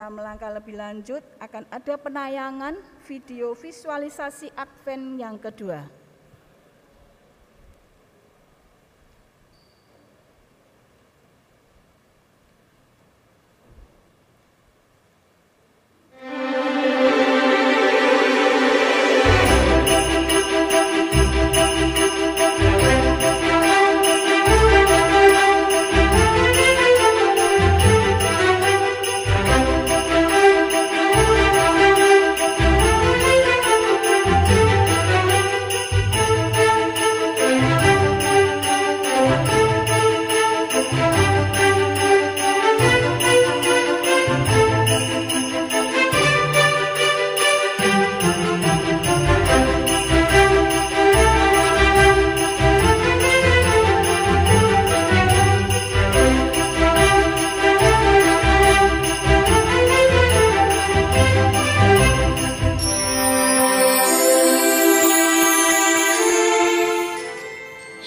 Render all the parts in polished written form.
Melangkah lebih lanjut, akan ada penayangan video visualisasi Advent yang kedua.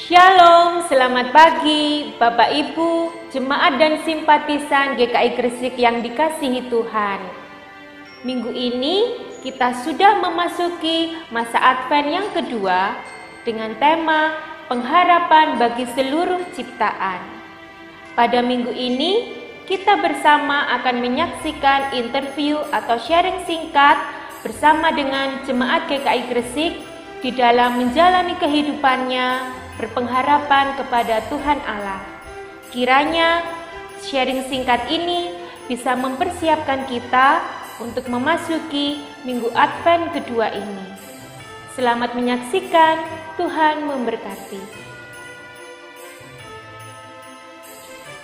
Shalom, selamat pagi Bapak Ibu, jemaat dan simpatisan GKI Gresik yang dikasihi Tuhan. Minggu ini kita sudah memasuki masa Advent yang kedua dengan tema pengharapan bagi seluruh ciptaan. Pada minggu ini kita bersama akan menyaksikan interview atau sharing singkat bersama dengan jemaat GKI Gresik di dalam menjalani kehidupannya berpengharapan kepada Tuhan Allah. Kiranya sharing singkat ini bisa mempersiapkan kita untuk memasuki minggu Advent kedua ini. Selamat menyaksikan, Tuhan memberkati.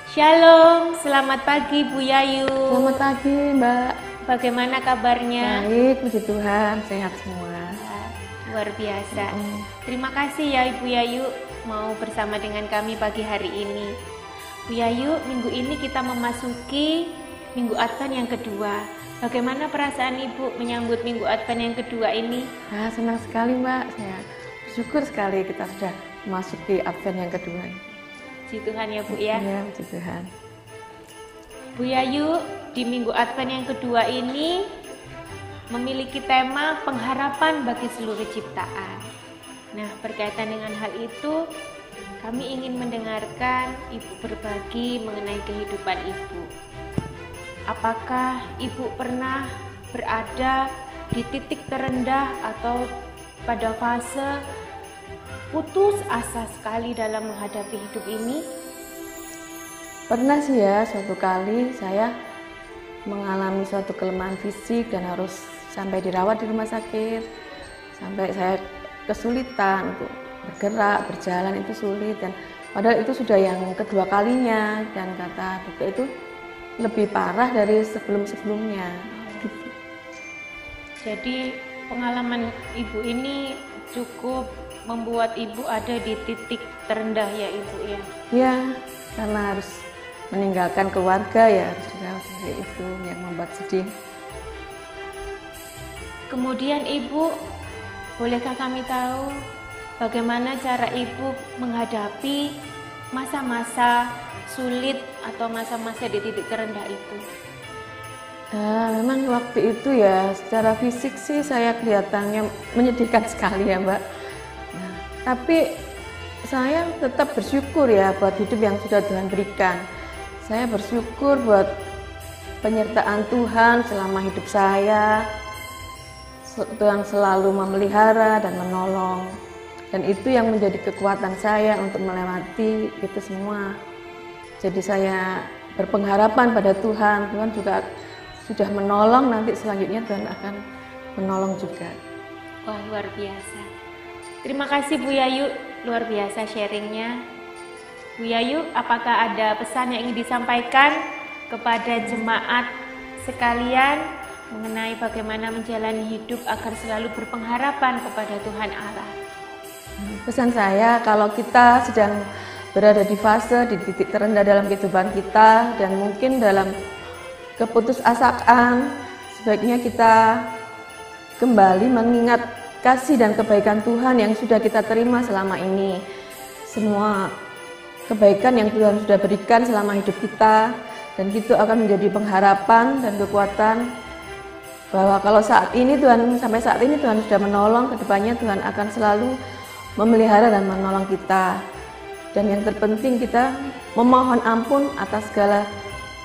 Shalom, selamat pagi Bu Yayu. Selamat pagi Mbak. Bagaimana kabarnya? Baik, puji Tuhan, sehat semua. Luar biasa. Terima kasih ya Ibu Yayu mau bersama dengan kami pagi hari ini. Bu Yayu, minggu ini kita memasuki minggu Advent yang kedua. Bagaimana perasaan Ibu menyambut minggu Advent yang kedua ini? Senang sekali Mbak, saya bersyukur sekali kita sudah memasuki Advent yang kedua. Puji Tuhan ya Bu ya. Ya, puji Tuhan. Bu Yayu, di minggu Advent yang kedua ini memiliki tema pengharapan bagi seluruh ciptaan. Nah, berkaitan dengan hal itu, kami ingin mendengarkan Ibu berbagi mengenai kehidupan Ibu. Apakah Ibu pernah berada di titik terendah atau pada fase putus asa sekali dalam menghadapi hidup ini? Pernah sih ya, suatu kali saya mengalami suatu kelemahan fisik dan harus sampai dirawat di rumah sakit, sampai saya kesulitan untuk bergerak, berjalan itu sulit, dan padahal itu sudah yang kedua kalinya, dan kata dokter itu lebih parah dari sebelum-sebelumnya. Jadi pengalaman Ibu ini cukup membuat Ibu ada di titik terendah ya Ibu ya? Ya, karena harus meninggalkan keluarga ya, harus dirawat, itu yang membuat sedih. Kemudian Ibu, bolehkah kami tahu bagaimana cara Ibu menghadapi masa-masa sulit atau masa-masa di titik terendah itu? Memang waktu itu ya secara fisik sih saya kelihatannya menyedihkan sekali ya Mbak. Tapi saya tetap bersyukur ya buat hidup yang sudah Tuhan berikan. Saya bersyukur buat penyertaan Tuhan selama hidup saya. Tuhan selalu memelihara dan menolong. Dan itu yang menjadi kekuatan saya untuk melewati itu semua. Jadi saya berpengharapan pada Tuhan. Tuhan juga sudah menolong, nanti selanjutnya Tuhan akan menolong juga. Wah, luar biasa. Terima kasih Bu Yayu, luar biasa sharingnya. Bu Yayu, apakah ada pesan yang ingin disampaikan kepada jemaat sekalian mengenai bagaimana menjalani hidup agar selalu berpengharapan kepada Tuhan Allah? Pesan saya, kalau kita sedang berada di fase, di titik terendah dalam kehidupan kita, dan mungkin dalam keputusasaan, sebaiknya kita kembali mengingat kasih dan kebaikan Tuhan yang sudah kita terima selama ini. Semua kebaikan yang Tuhan sudah berikan selama hidup kita, Dan itu akan menjadi pengharapan dan kekuatan bahwa kalau saat ini sampai saat ini Tuhan sudah menolong, kedepannya Tuhan akan selalu memelihara dan menolong kita. Dan yang terpenting kita memohon ampun atas segala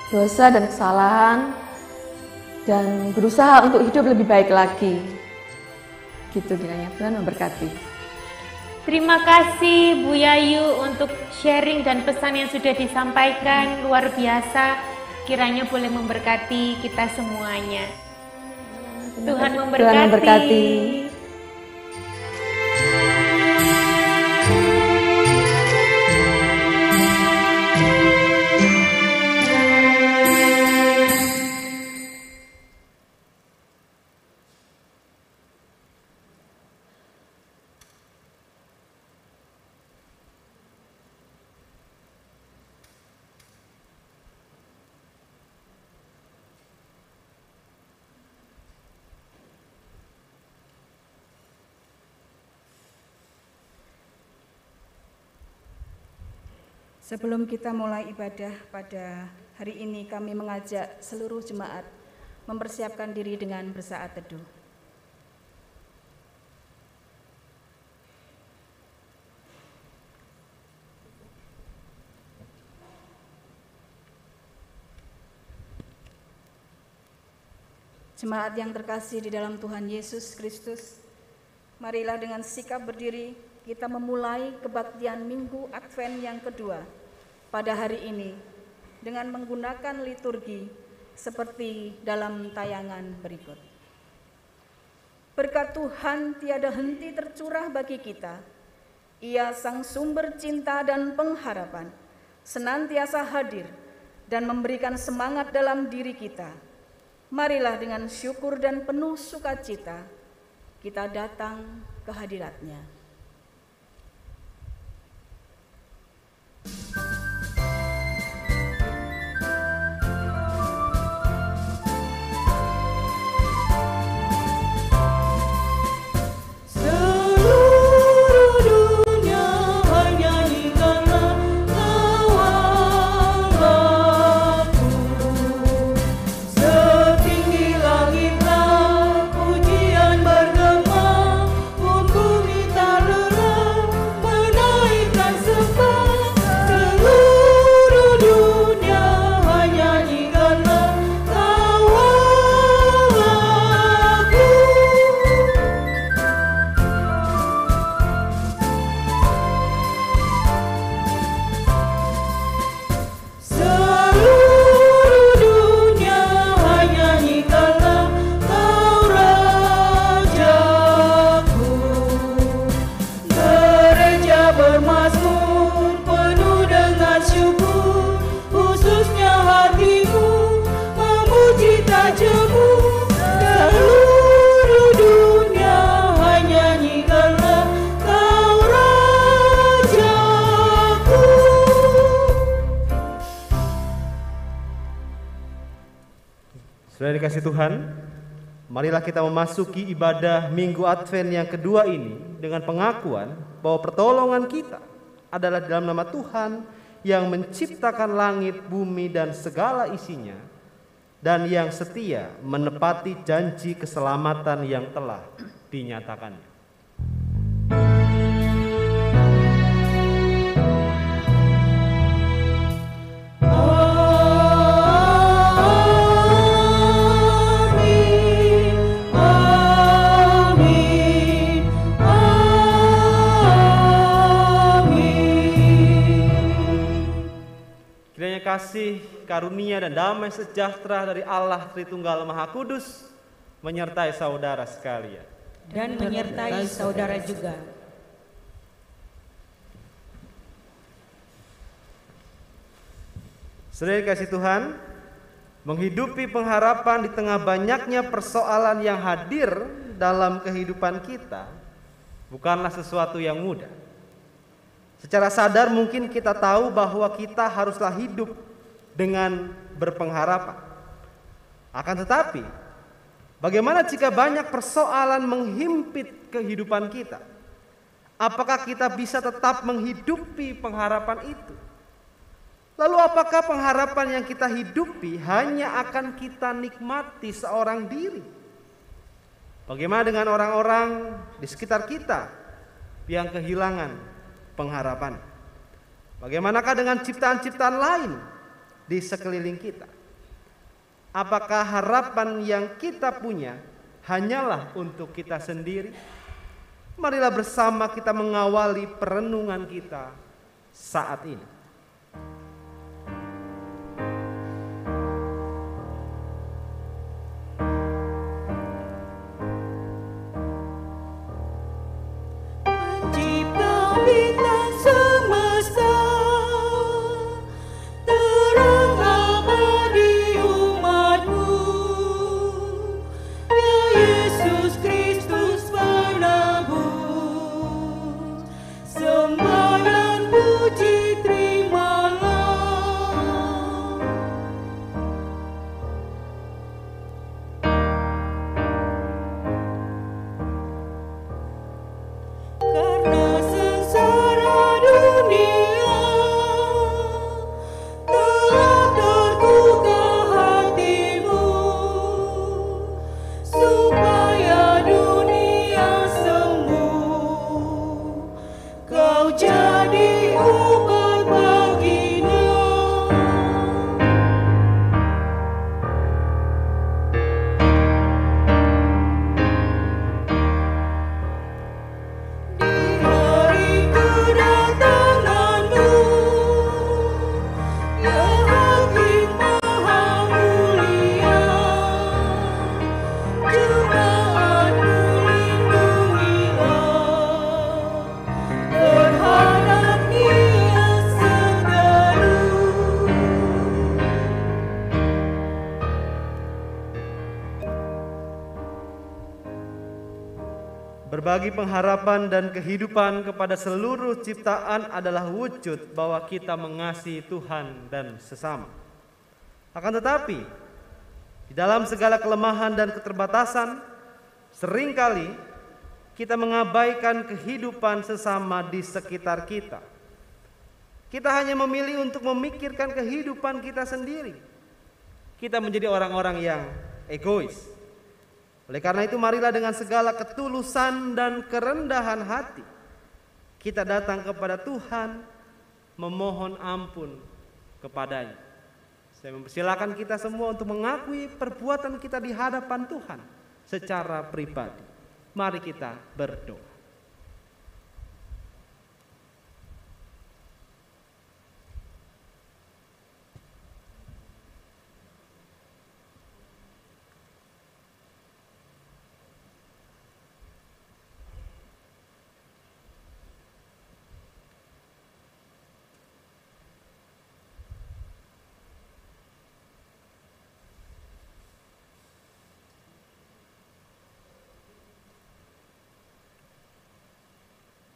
dosa dan kesalahan dan berusaha untuk hidup lebih baik lagi. Gitu kiranya, Tuhan memberkati. Terima kasih Bu Yayu untuk sharing dan pesan yang sudah disampaikan, luar biasa. Kiranya boleh memberkati kita semuanya. Tuhan memberkati. Tuhan memberkati. Sebelum kita mulai ibadah pada hari ini, kami mengajak seluruh jemaat mempersiapkan diri dengan bersaat teduh. Jemaat yang terkasih di dalam Tuhan Yesus Kristus, marilah dengan sikap berdiri kita memulai kebaktian Minggu Advent yang kedua pada hari ini dengan menggunakan liturgi seperti dalam tayangan berikut. Berkat Tuhan tiada henti tercurah bagi kita. Ia sang sumber cinta dan pengharapan, senantiasa hadir dan memberikan semangat dalam diri kita. Marilah dengan syukur dan penuh sukacita kita datang ke hadirat-Nya. Saudara dikasih Tuhan, marilah kita memasuki ibadah Minggu Advent yang kedua ini dengan pengakuan bahwa pertolongan kita adalah dalam nama Tuhan yang menciptakan langit, bumi, dan segala isinya, dan yang setia menepati janji keselamatan yang telah dinyatakannya. Kasih, karunia, dan damai sejahtera dari Allah Tritunggal Maha Kudus menyertai saudara sekalian. Dan menyertai saudara juga. Saudara kasih Tuhan, menghidupi pengharapan di tengah banyaknya persoalan yang hadir dalam kehidupan kita bukanlah sesuatu yang mudah. Secara sadar mungkin kita tahu bahwa kita haruslah hidup dengan berpengharapan. Akan tetapi, bagaimana jika banyak persoalan menghimpit kehidupan kita? Apakah kita bisa tetap menghidupi pengharapan itu? Lalu apakah pengharapan yang kita hidupi hanya akan kita nikmati seorang diri? Bagaimana dengan orang-orang di sekitar kita yang kehilangan pengharapan? Bagaimanakah dengan ciptaan-ciptaan lain di sekeliling kita? Apakah harapan yang kita punya hanyalah untuk kita sendiri? Marilah bersama kita mengawali perenungan kita saat ini. Berbagi pengharapan dan kehidupan kepada seluruh ciptaan adalah wujud bahwa kita mengasihi Tuhan dan sesama. Akan tetapi, di dalam segala kelemahan dan keterbatasan, seringkali kita mengabaikan kehidupan sesama di sekitar kita. Kita hanya memilih untuk memikirkan kehidupan kita sendiri. Kita menjadi orang-orang yang egois. Oleh karena itu, marilah dengan segala ketulusan dan kerendahan hati kita datang kepada Tuhan memohon ampun kepadanya. Saya mempersilakan kita semua untuk mengakui perbuatan kita di hadapan Tuhan secara pribadi. Mari kita berdoa.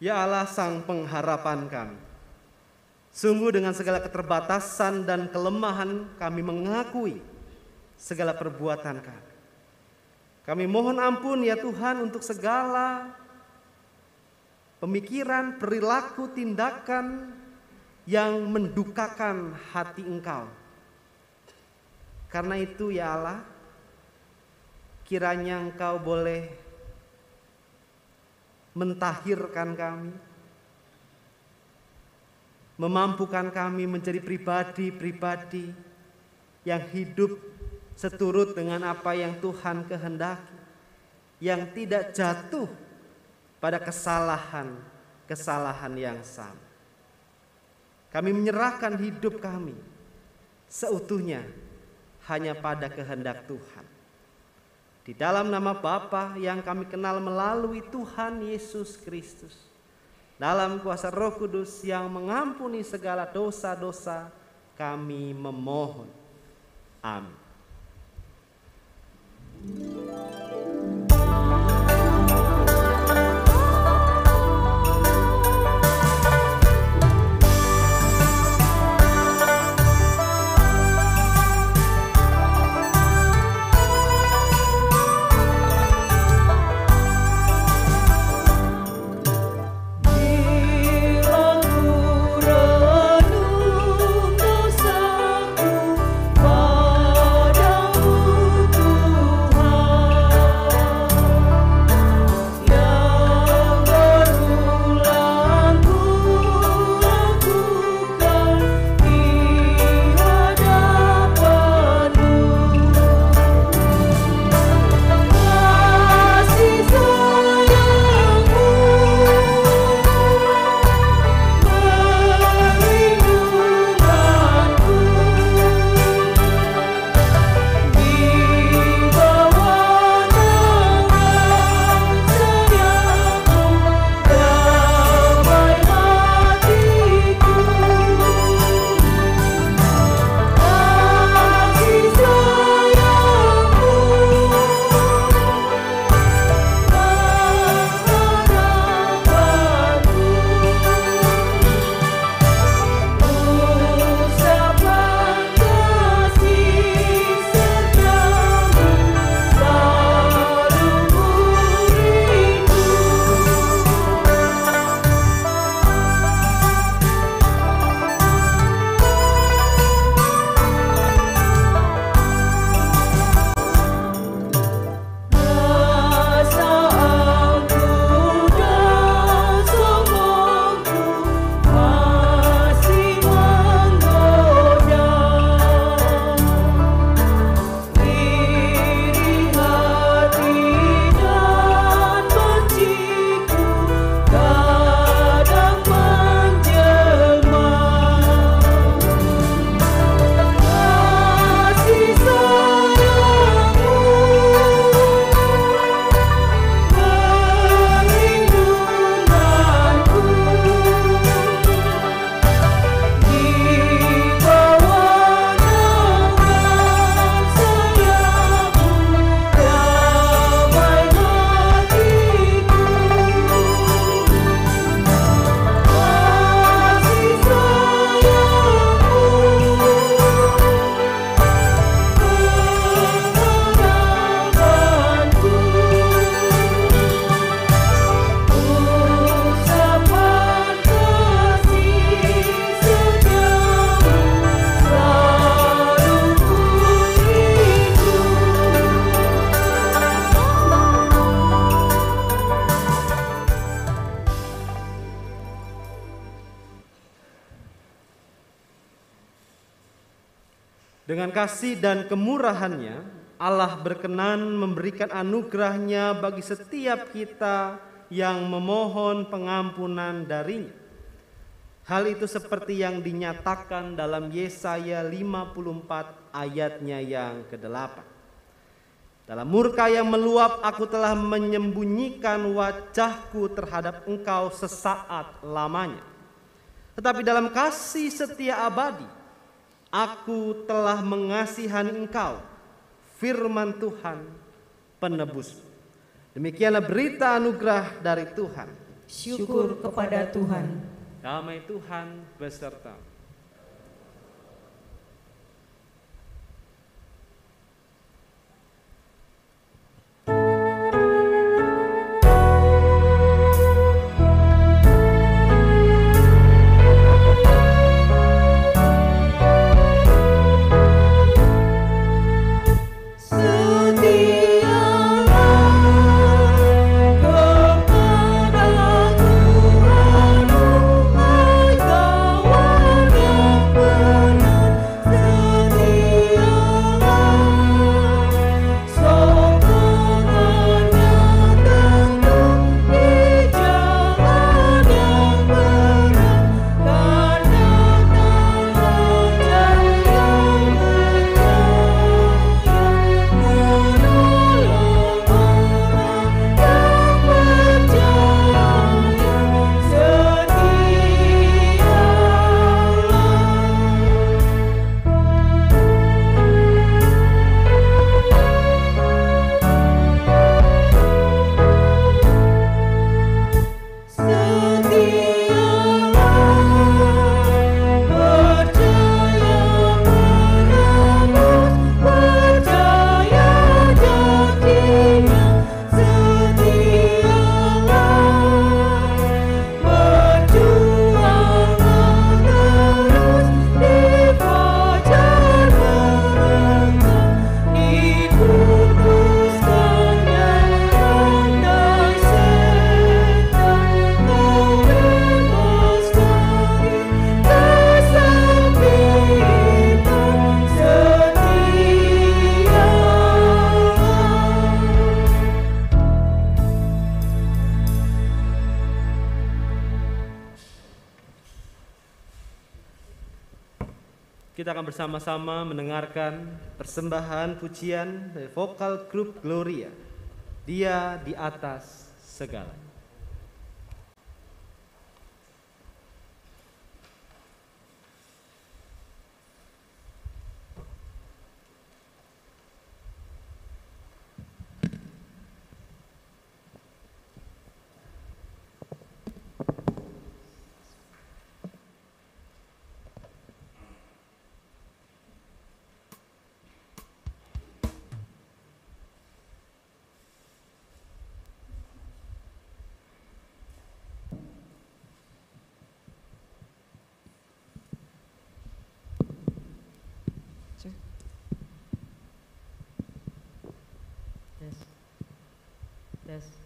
Ya Allah, Sang Pengharapan kami, sungguh dengan segala keterbatasan dan kelemahan kami mengakui segala perbuatan kami. Kami mohon ampun ya Tuhan untuk segala pemikiran, perilaku, tindakan yang mendukakan hati Engkau. Karena itu ya Allah, kiranya Engkau boleh mentahirkan kami, memampukan kami menjadi pribadi-pribadi yang hidup seturut dengan apa yang Tuhan kehendaki, yang tidak jatuh pada kesalahan yang sama. Kami menyerahkan hidup kami seutuhnya hanya pada kehendak Tuhan. Di dalam nama Bapa yang kami kenal melalui Tuhan Yesus Kristus, dalam kuasa Roh Kudus yang mengampuni segala dosa-dosa, kami memohon. Amin. Aku renung dosa Dengan kasih dan kemurahan-Nya, Allah berkenan memberikan anugerah-Nya bagi setiap kita yang memohon pengampunan dari-Nya. Hal itu seperti yang dinyatakan dalam Yesaya 54 ayatnya yang ke-8. Dalam murka yang meluap aku telah menyembunyikan wajahku terhadap engkau sesaat lamanya. Tetapi dalam kasih setia abadi, aku telah mengasihani engkau, firman Tuhan penebus. Demikianlah berita anugerah dari Tuhan. Syukur kepada Tuhan. Damai Tuhan beserta. Kita akan bersama-sama mendengarkan persembahan pujian dari vokal grup Gloria, Dia di Atas Segala. Tes.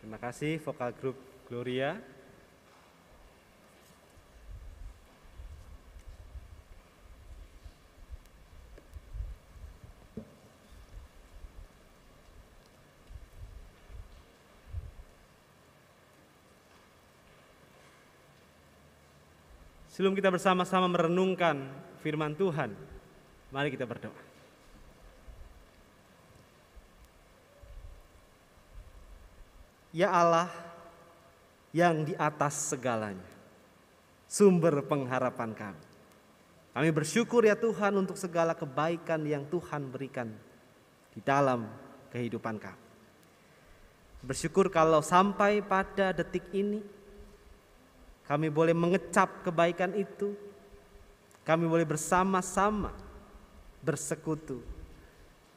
Terima kasih vokal grup Gloria. Sebelum kita bersama-sama merenungkan firman Tuhan, mari kita berdoa. Ya Allah yang di atas segalanya, sumber pengharapan kami. Kami bersyukur ya Tuhan untuk segala kebaikan yang Tuhan berikan di dalam kehidupan kami. Bersyukur kalau sampai pada detik ini, kami boleh mengecap kebaikan itu. Kami boleh bersama-sama bersekutu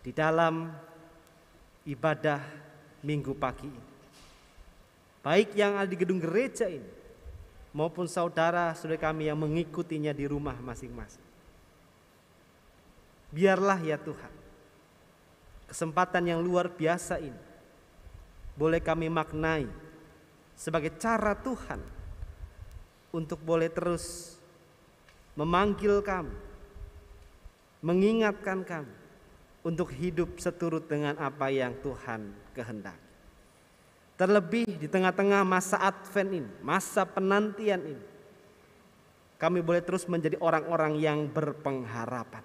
di dalam ibadah minggu pagi ini. Baik yang ada di gedung gereja ini maupun saudara-saudara kami yang mengikutinya di rumah masing-masing. Biarlah ya Tuhan, kesempatan yang luar biasa ini boleh kami maknai sebagai cara Tuhan untuk boleh terus memanggil kami, mengingatkan kami untuk hidup seturut dengan apa yang Tuhan kehendaki. Terlebih di tengah-tengah masa Advent ini, masa penantian ini, kami boleh terus menjadi orang-orang yang berpengharapan.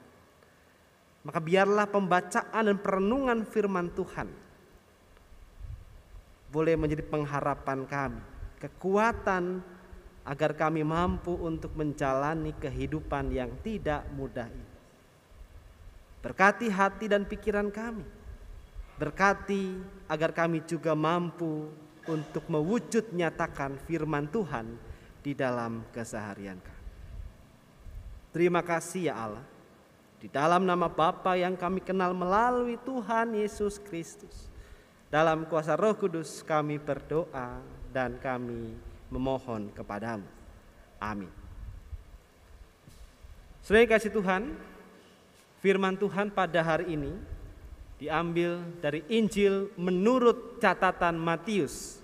Maka biarlah pembacaan dan perenungan firman Tuhan boleh menjadi pengharapan kami, kekuatan agar kami mampu untuk menjalani kehidupan yang tidak mudah ini. Berkati hati dan pikiran kami. Berkati agar kami juga mampu untuk mewujud nyatakan firman Tuhan di dalam keseharian kami. Terima kasih ya Allah. Di dalam nama Bapa yang kami kenal melalui Tuhan Yesus Kristus. Dalam kuasa Roh Kudus kami berdoa dan kami memohon kepadamu. Amin. Saudara yang kasih Tuhan, firman Tuhan pada hari ini diambil dari Injil menurut catatan Matius,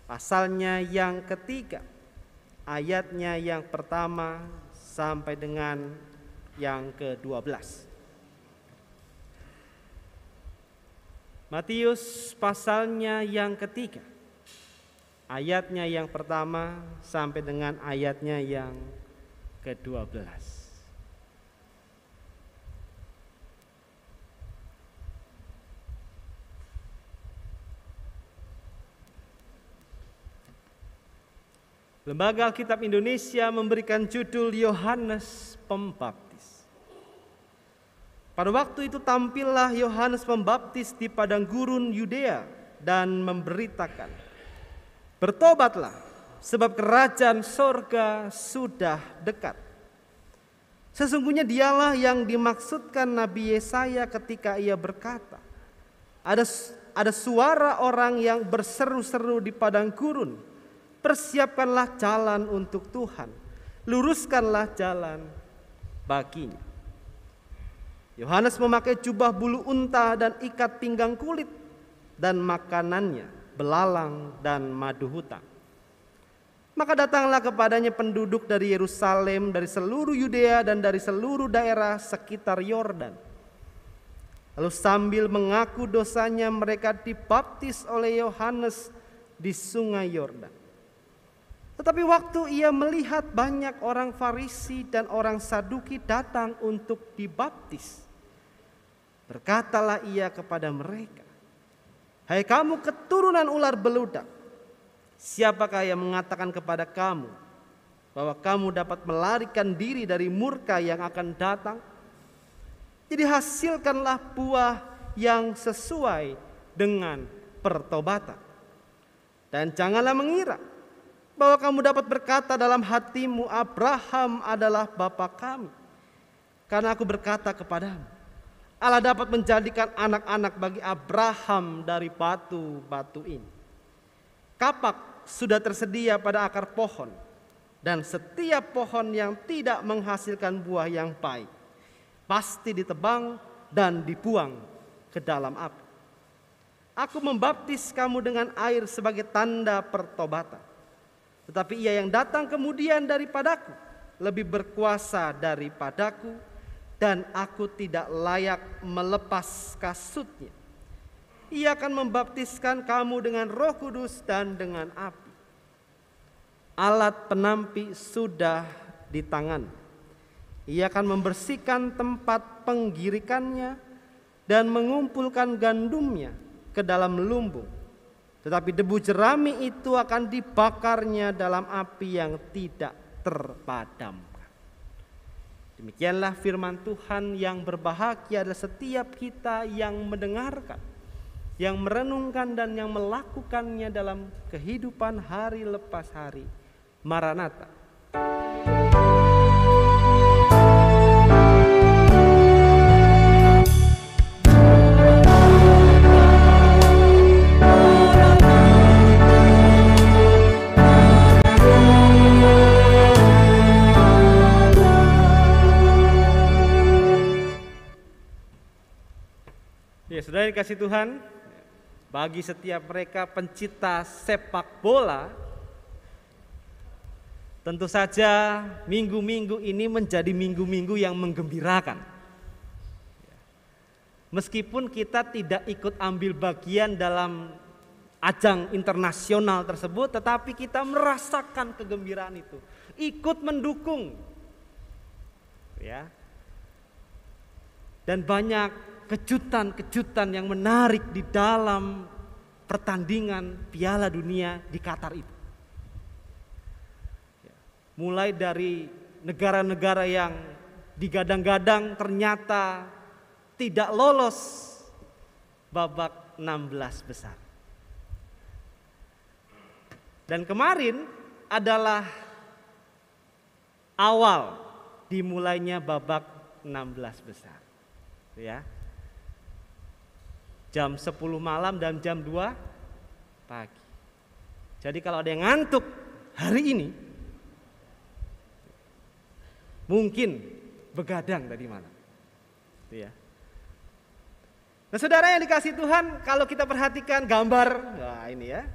pasalnya yang ketiga, ayatnya yang pertama sampai dengan yang ke-12. Matius pasalnya yang ketiga, ayatnya yang pertama sampai dengan ayatnya yang ke-12. Lembaga Alkitab Indonesia memberikan judul Yohanes Pembaptis. Pada waktu itu tampillah Yohanes Pembaptis di padang gurun Yudea dan memberitakan, bertobatlah, sebab kerajaan sorga sudah dekat. Sesungguhnya dialah yang dimaksudkan Nabi Yesaya ketika ia berkata, ada suara orang yang berseru-seru di padang gurun, persiapkanlah jalan untuk Tuhan, luruskanlah jalan baginya. Yohanes memakai jubah bulu unta dan ikat pinggang kulit, dan makanannya belalang dan madu hutan. Maka datanglah kepadanya penduduk dari Yerusalem, dari seluruh Yudea dan dari seluruh daerah sekitar Yordan. Lalu sambil mengaku dosanya mereka dibaptis oleh Yohanes di sungai Yordan. Tetapi waktu ia melihat banyak orang Farisi dan orang Saduki datang untuk dibaptis, berkatalah ia kepada mereka, "Hai kamu keturunan ular beludak, siapakah yang mengatakan kepada kamu bahwa kamu dapat melarikan diri dari murka yang akan datang? Jadi hasilkanlah buah yang sesuai dengan pertobatan. Dan janganlah mengira bahwa kamu dapat berkata dalam hatimu, Abraham adalah bapa kami. Karena aku berkata kepadamu, Allah dapat menjadikan anak-anak bagi Abraham dari batu-batu ini. Kapak sudah tersedia pada akar pohon, dan setiap pohon yang tidak menghasilkan buah yang baik pasti ditebang dan dibuang ke dalam api. Aku membaptis kamu dengan air sebagai tanda pertobatan. Tetapi Ia yang datang kemudian daripadaku lebih berkuasa daripadaku, dan aku tidak layak melepas kasutnya. Ia akan membaptiskan kamu dengan Roh Kudus dan dengan api. Alat penampi sudah di tangan. Ia akan membersihkan tempat penggirikannya dan mengumpulkan gandumnya ke dalam lumbung. Tetapi debu jerami itu akan dibakarnya dalam api yang tidak terpadamkan. Demikianlah firman Tuhan. Yang berbahagia adalah setiap kita yang mendengarkan, yang merenungkan dan yang melakukannya dalam kehidupan hari lepas hari. Maranatha. Ya, saudara dikasih Tuhan, bagi setiap mereka pencinta sepak bola, tentu saja minggu-minggu ini menjadi minggu-minggu yang menggembirakan. Meskipun kita tidak ikut ambil bagian dalam ajang internasional tersebut, tetapi kita merasakan kegembiraan itu, ikut mendukung. Ya. Dan banyak kejutan-kejutan yang menarik di dalam pertandingan Piala Dunia di Qatar itu. Mulai dari negara-negara yang digadang-gadang ternyata tidak lolos babak 16 besar. Dan kemarin adalah awal dimulainya babak 16 besar. Ya. Jam 10 malam dan jam 2 pagi. Jadi kalau ada yang ngantuk hari ini, mungkin begadang tadi malam. Ya. Nah, saudara yang dikasih Tuhan, kalau kita perhatikan gambar, wah ini ya.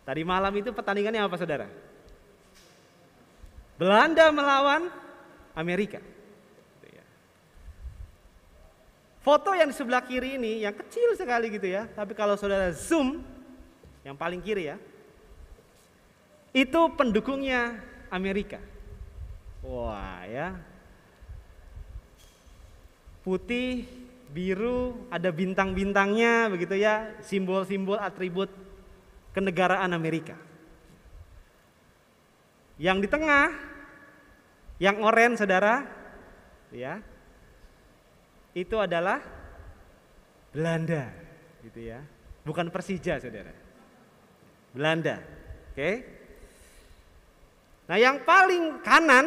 Tadi malam itu pertandingannya apa, saudara? Belanda melawan Amerika. Foto yang di sebelah kiri ini yang kecil sekali gitu ya, tapi kalau saudara zoom yang paling kiri ya, itu pendukungnya Amerika. Wah ya, putih, biru, ada bintang-bintangnya begitu ya, simbol-simbol atribut kenegaraan Amerika. Yang di tengah, yang oranye saudara, ya. Itu adalah Belanda, gitu ya. Bukan Persija, saudara. Belanda, oke. Nah, yang paling kanan,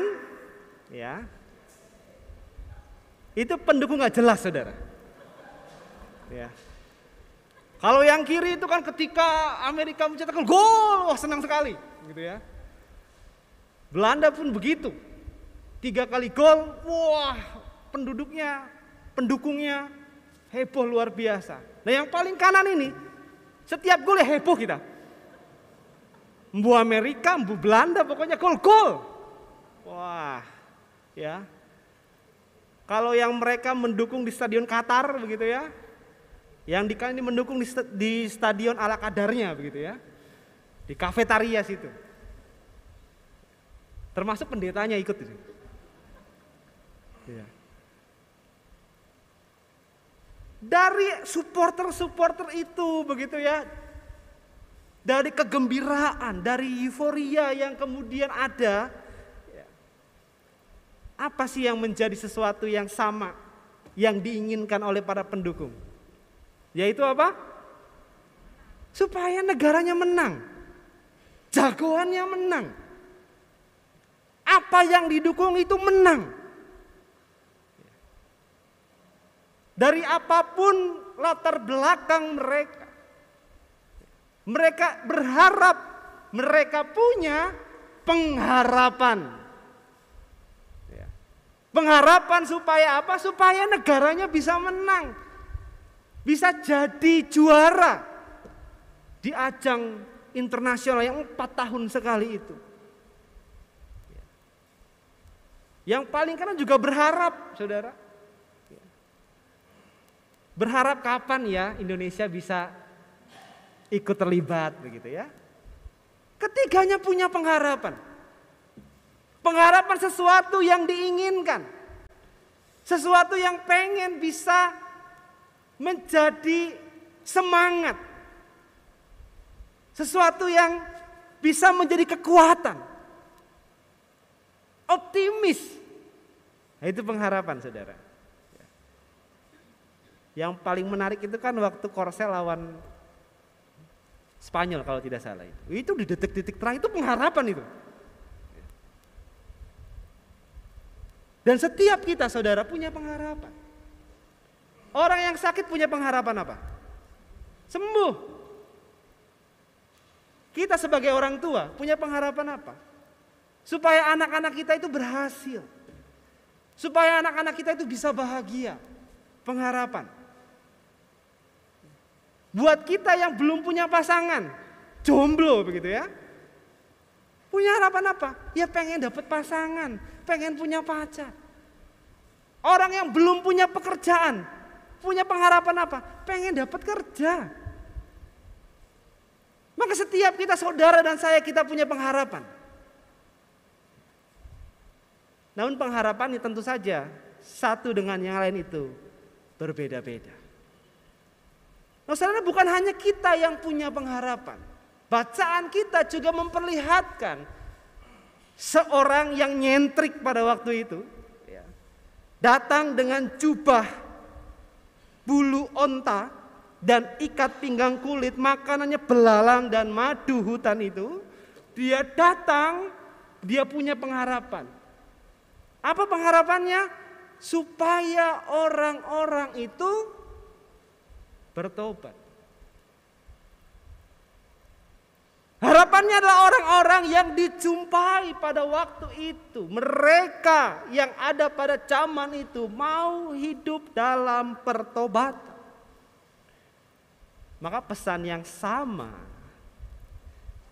ya, itu pendukung nggak jelas, saudara. Ya. Kalau yang kiri itu kan ketika Amerika mencetakkan gol, wah senang sekali, gitu ya. Belanda pun begitu, 3 kali gol, wah pendukungnya heboh luar biasa. Nah yang paling kanan ini, setiap gol ya heboh kita. Mbu Amerika, mbu Belanda, pokoknya gol-gol. Wah, ya. Kalau yang mereka mendukung di Stadion Qatar begitu ya, yang di kali ini mendukung di Stadion ala kadarnya begitu ya, di kafetaria situ. Termasuk pendetanya ikut itu. Ya. Dari supporter itu begitu ya, dari kegembiraan, dari euforia yang kemudian ada, apa sih yang menjadi sesuatu yang sama yang diinginkan oleh para pendukung? Yaitu apa? Supaya negaranya menang, jagoannya menang, apa yang didukung itu menang. Dari apapun latar belakang mereka berharap, mereka punya pengharapan. Pengharapan supaya apa? Supaya negaranya bisa menang. bisa jadi juara di ajang internasional yang 4 tahun sekali itu. Yang paling kanan juga berharap, saudara. Berharap kapan ya Indonesia bisa ikut terlibat begitu ya. Ketiganya punya pengharapan. Pengharapan sesuatu yang diinginkan. Sesuatu yang pengen bisa menjadi semangat. Sesuatu yang bisa menjadi kekuatan. Optimis. Nah, itu pengharapan, saudara. Yang paling menarik itu kan waktu Korsel lawan Spanyol kalau tidak salah itu. Itu di detik-detik terakhir itu pengharapan itu. Dan setiap kita saudara punya pengharapan. Orang yang sakit punya pengharapan apa? Sembuh. Kita sebagai orang tua punya pengharapan apa? Supaya anak-anak kita itu berhasil. Supaya anak-anak kita itu bisa bahagia. Pengharapan. Buat kita yang belum punya pasangan, jomblo begitu ya. Punya harapan apa? Ya pengen dapat pasangan, pengen punya pacar. Orang yang belum punya pekerjaan, punya pengharapan apa? Pengen dapat kerja. Maka setiap kita saudara dan saya kita punya pengharapan. Namun pengharapan ini tentu saja satu dengan yang lain itu berbeda-beda. Nah, saudara, bukan hanya kita yang punya pengharapan. Bacaan kita juga memperlihatkan seorang yang nyentrik pada waktu itu datang dengan jubah bulu onta dan ikat pinggang kulit, makanannya belalang dan madu hutan itu. Dia datang, dia punya pengharapan. Apa pengharapannya? Supaya orang-orang itu bertobat. Harapannya adalah orang-orang yang dijumpai pada waktu itu. Mereka yang ada pada zaman itu mau hidup dalam pertobatan. Maka pesan yang sama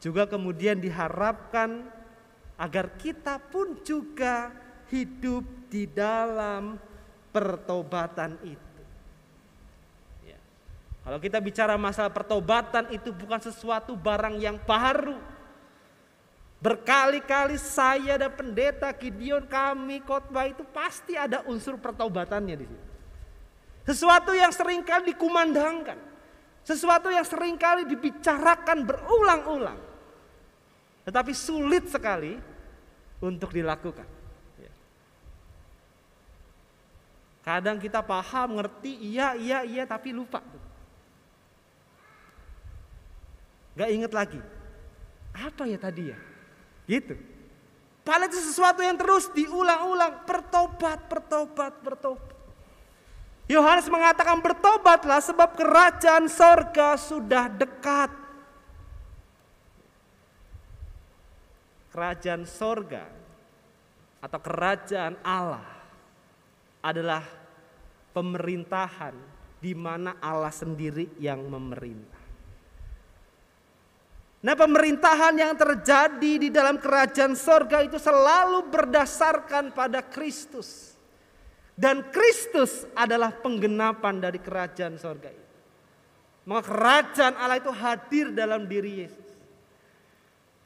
juga kemudian diharapkan agar kita pun juga hidup di dalam pertobatan itu. Kalau kita bicara masalah pertobatan itu bukan sesuatu barang yang baru. Berkali-kali saya dan pendeta Gideon kami khotbah itu pasti ada unsur pertobatannya di situ. Sesuatu yang seringkali dikumandangkan. Sesuatu yang seringkali dibicarakan berulang-ulang. Tetapi sulit sekali untuk dilakukan. Kadang kita paham, ngerti, iya tapi lupa. Gak inget lagi. Apa ya tadi ya? Gitu. Padahal itu sesuatu yang terus diulang-ulang. Bertobat. Yohanes mengatakan bertobatlah sebab kerajaan sorga sudah dekat. Kerajaan sorga atau kerajaan Allah adalah pemerintahan di mana Allah sendiri yang memerintah. Nah, pemerintahan yang terjadi di dalam kerajaan sorga itu selalu berdasarkan pada Kristus. Dan Kristus adalah penggenapan dari kerajaan sorga itu. Maka kerajaan Allah itu hadir dalam diri Yesus.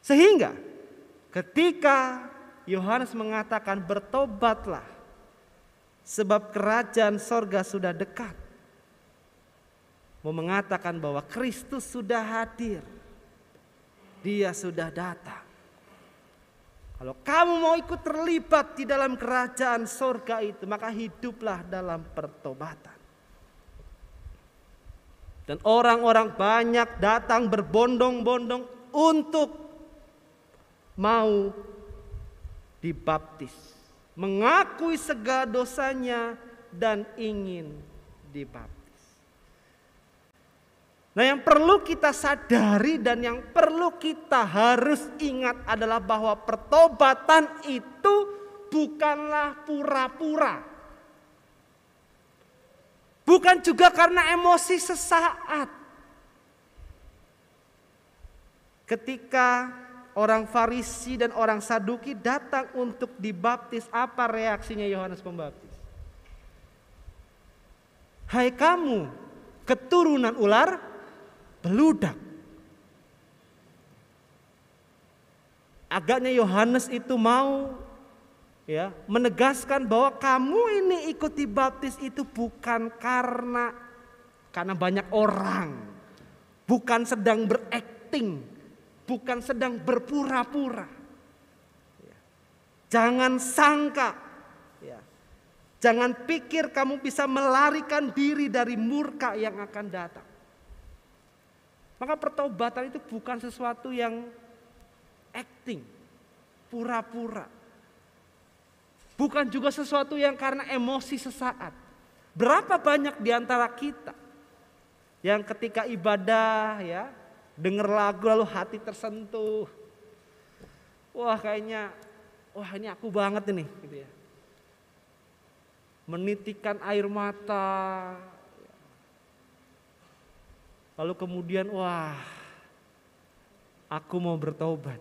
Sehingga ketika Yohanes mengatakan bertobatlah sebab kerajaan sorga sudah dekat. Mau mengatakan bahwa Kristus sudah hadir. Dia sudah datang. Kalau kamu mau ikut terlibat di dalam kerajaan sorga itu, maka hiduplah dalam pertobatan. Dan orang-orang banyak datang berbondong-bondong untuk mau dibaptis. Mengakui segala dosanya dan ingin dibaptis. Nah, yang perlu kita sadari dan yang perlu kita harus ingat adalah bahwa pertobatan itu bukanlah pura-pura. Bukan juga karena emosi sesaat. Ketika orang Farisi dan orang Saduki datang untuk dibaptis, apa reaksinya Yohanes Pembaptis? Hai kamu, keturunan ular beludak. Agaknya Yohanes itu mau menegaskan bahwa kamu ini ikut dibaptis itu bukan karena banyak orang, bukan sedang berakting, bukan sedang berpura-pura. Jangan sangka, jangan pikir kamu bisa melarikan diri dari murka yang akan datang. Maka pertobatan itu bukan sesuatu yang acting, pura-pura. Bukan juga sesuatu yang karena emosi sesaat. Berapa banyak di antara kita yang ketika ibadah dengar lagu lalu hati tersentuh. Wah ini aku banget ini gitu ya. Menitikan air mata. Lalu kemudian aku mau bertobat.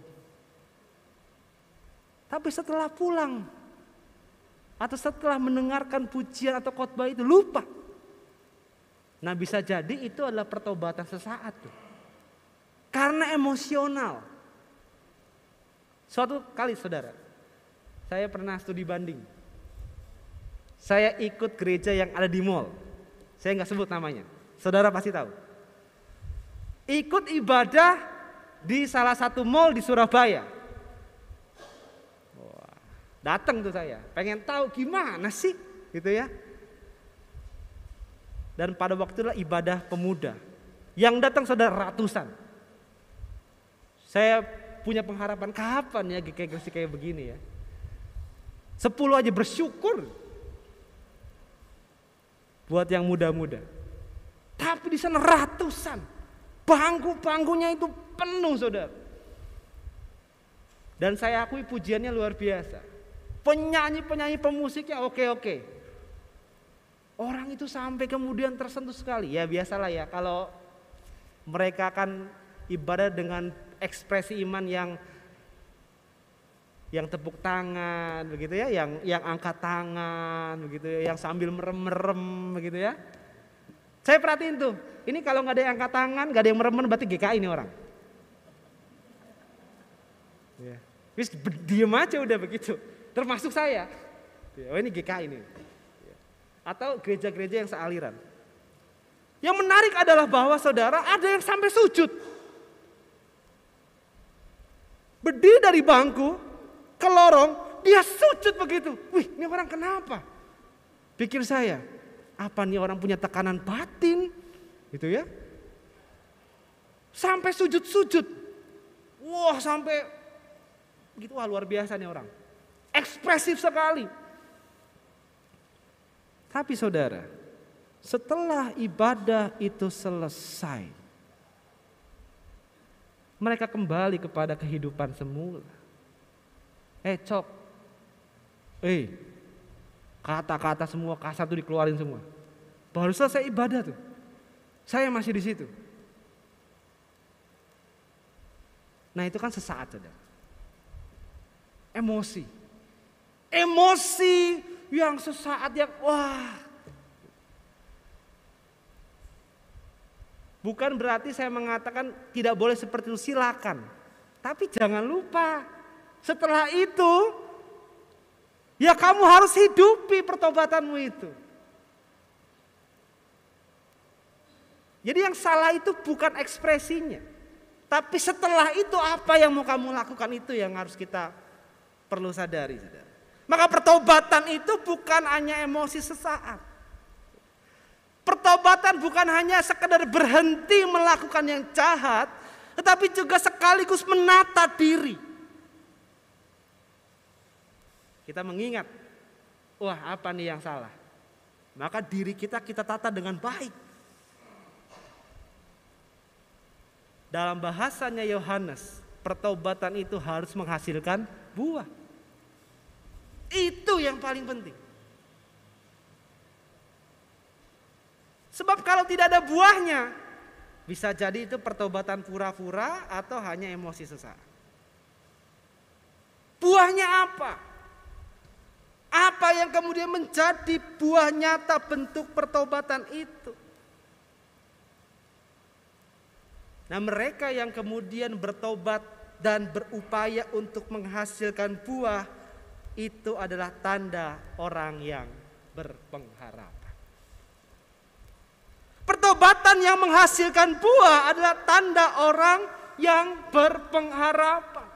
Tapi setelah pulang atau setelah mendengarkan pujian atau khotbah itu lupa. Nah, bisa jadi itu adalah pertobatan sesaat tuh. Karena emosional. Suatu kali saudara, saya pernah studi banding. Saya ikut gereja yang ada di mall. Saya nggak sebut namanya. Saudara pasti tahu. Ikut ibadah di salah satu mall di Surabaya. Datang tuh saya, pengen tahu gimana sih, gitu ya. Dan pada waktu itu ibadah pemuda. Yang datang saudara ratusan. Saya punya pengharapan kapan ya kayak begini ya. 10 aja bersyukur. Buat yang muda-muda. Tapi di sana ratusan. Bangku-bangkunya itu penuh saudara. Dan saya akui pujiannya luar biasa. Penyanyi-penyanyi pemusiknya oke. Orang itu sampai kemudian tersentuh sekali. Ya biasalah ya kalau mereka akan ibadah dengan ekspresi iman yang tepuk tangan begitu ya, yang angkat tangan begitu ya, yang sambil merem-merem begitu ya. Saya perhatiin tuh, ini kalau nggak ada yang angkat tangan, nggak ada yang merem berarti GKI ini orang. Ya. Wis diem aja udah begitu, termasuk saya. Oh ini GKI ini. Atau gereja-gereja yang sealiran. Yang menarik adalah bahwa saudara ada yang sampai sujud. Berdiri dari bangku ke lorong, dia sujud begitu. Wih, ini orang kenapa? Pikir saya, apa nih orang punya tekanan batin? Gitu ya. Sampai sujud-sujud. Wah, sampai begitu, luar biasa nih orang. Ekspresif sekali. Tapi saudara, setelah ibadah itu selesai, mereka kembali kepada kehidupan semula. Kata-kata semua kasar itu dikeluarin semua. Baru selesai ibadah tuh, saya masih di situ. Nah itu kan sesaat saudara. Emosi yang sesaat yang Bukan berarti saya mengatakan tidak boleh seperti itu, silakan. Tapi jangan lupa, setelah itu ya kamu harus hidupi pertobatanmu itu. Jadi yang salah itu bukan ekspresinya. Tapi setelah itu apa yang mau kamu lakukan itu yang harus kita perlu sadari. Saudara. Maka pertobatan itu bukan hanya emosi sesaat. Pertobatan bukan hanya sekedar berhenti melakukan yang jahat, tetapi juga sekaligus menata diri. Kita mengingat, apa nih yang salah? Maka diri kita tata dengan baik. Dalam bahasanya Yohanes, pertobatan itu harus menghasilkan buah. Itu yang paling penting. Sebab kalau tidak ada buahnya, bisa jadi itu pertobatan pura-pura atau hanya emosi sesaat. Buahnya apa? Apa yang kemudian menjadi buah nyata bentuk pertobatan itu? Nah, mereka yang kemudian bertobat dan berupaya untuk menghasilkan buah, itu adalah tanda orang yang berpengharapan. Pertobatan yang menghasilkan buah adalah tanda orang yang berpengharapan.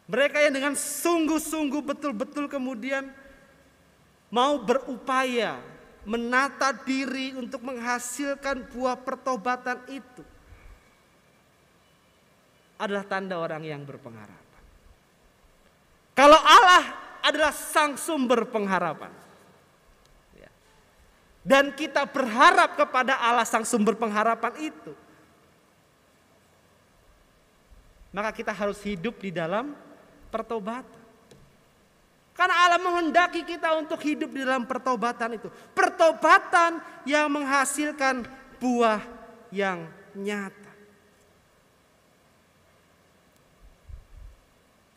Mereka yang dengan sungguh-sungguh betul-betul kemudian mau berupaya menata diri untuk menghasilkan buah pertobatan itu adalah tanda orang yang berpengharapan. Kalau Allah adalah sang sumber pengharapan, dan kita berharap kepada Allah sang sumber pengharapan itu, maka kita harus hidup di dalam pertobatan. Karena Allah menghendaki kita untuk hidup di dalam pertobatan itu. Pertobatan yang menghasilkan buah yang nyata.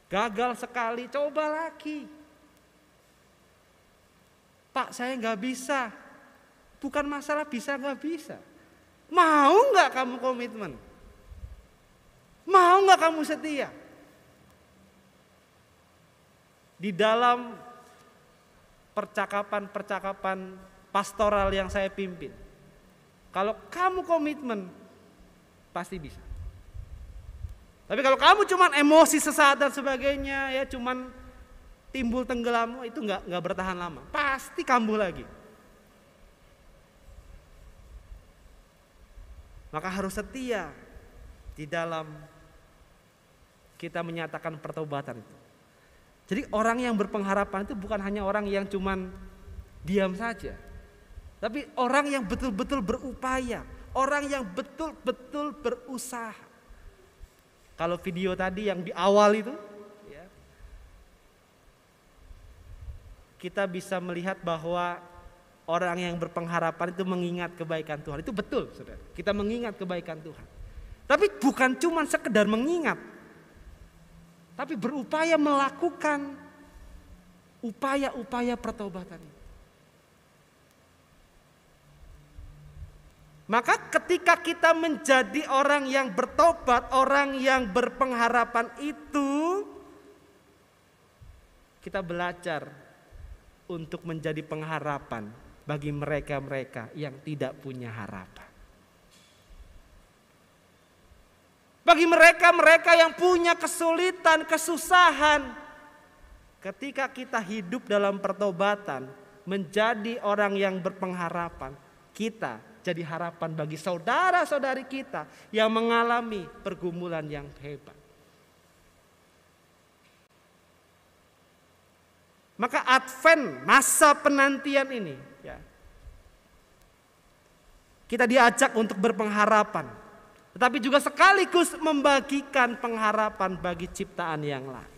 Gagal sekali, coba lagi. Pak, saya nggak bisa. Bukan masalah bisa nggak bisa. Mau nggak kamu komitmen? Mau nggak kamu setia? Di dalam percakapan pastoral yang saya pimpin, kalau kamu komitmen, pasti bisa. Tapi kalau kamu cuman emosi sesaat dan sebagainya, ya cuman timbul tenggelam, itu nggak bertahan lama. Pasti kambuh lagi. Maka harus setia di dalam kita menyatakan pertobatan itu. Jadi orang yang berpengharapan itu bukan hanya orang yang cuman diam saja, tapi orang yang betul-betul berupaya, orang yang betul-betul berusaha. Kalau video tadi yang di awal itu, ya, kita bisa melihat bahwa orang yang berpengharapan itu mengingat kebaikan Tuhan. Itu betul, saudara. Kita mengingat kebaikan Tuhan. Tapi bukan cuma sekedar mengingat, tapi berupaya melakukan upaya-upaya pertobatan. Maka ketika kita menjadi orang yang bertobat, orang yang berpengharapan itu, kita belajar untuk menjadi pengharapan bagi mereka-mereka yang tidak punya harapan. Bagi mereka-mereka yang punya kesulitan, kesusahan, ketika kita hidup dalam pertobatan, menjadi orang yang berpengharapan, kita jadi harapan bagi saudara-saudari kita yang mengalami pergumulan yang hebat. Maka Advent, masa penantian ini, ya, kita diajak untuk berpengharapan. Tetapi juga sekaligus membagikan pengharapan bagi ciptaan yang lain.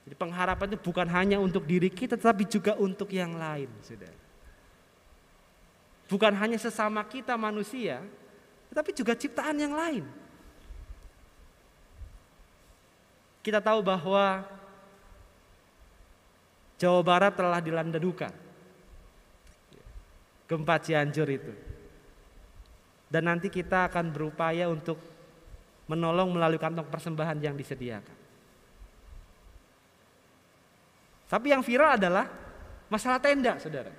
Jadi pengharapan itu bukan hanya untuk diri kita, tetapi juga untuk yang lain, saudara. Bukan hanya sesama kita manusia, tetapi juga ciptaan yang lain. Kita tahu bahwa Jawa Barat telah dilanda duka. Gempa Cianjur itu. Dan nanti kita akan berupaya untuk menolong melalui kantong persembahan yang disediakan. Tapi yang viral adalah masalah tenda, saudara.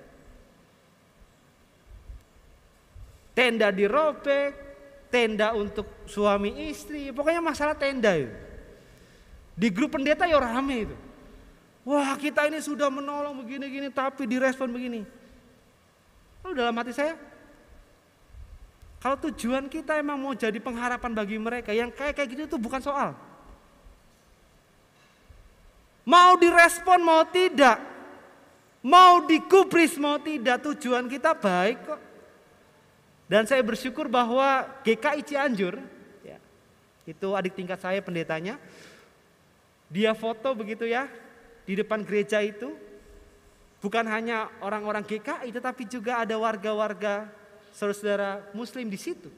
Tenda dirobek, tenda untuk suami istri, pokoknya masalah tenda itu. Di grup pendeta ya rame itu. Wah, kita ini sudah menolong begini-gini tapi direspon begini. Lalu dalam hati saya, kalau tujuan kita emang mau jadi pengharapan bagi mereka, yang kayak gitu itu bukan soal. Mau direspon mau tidak, mau digubris mau tidak, tujuan kita baik kok. Dan saya bersyukur bahwa GKI Cianjur, ya, itu adik tingkat saya pendetanya, dia foto begitu ya, di depan gereja itu, Bukan hanya orang-orang GKI, tetapi juga ada warga-warga saudara-saudara Muslim di situ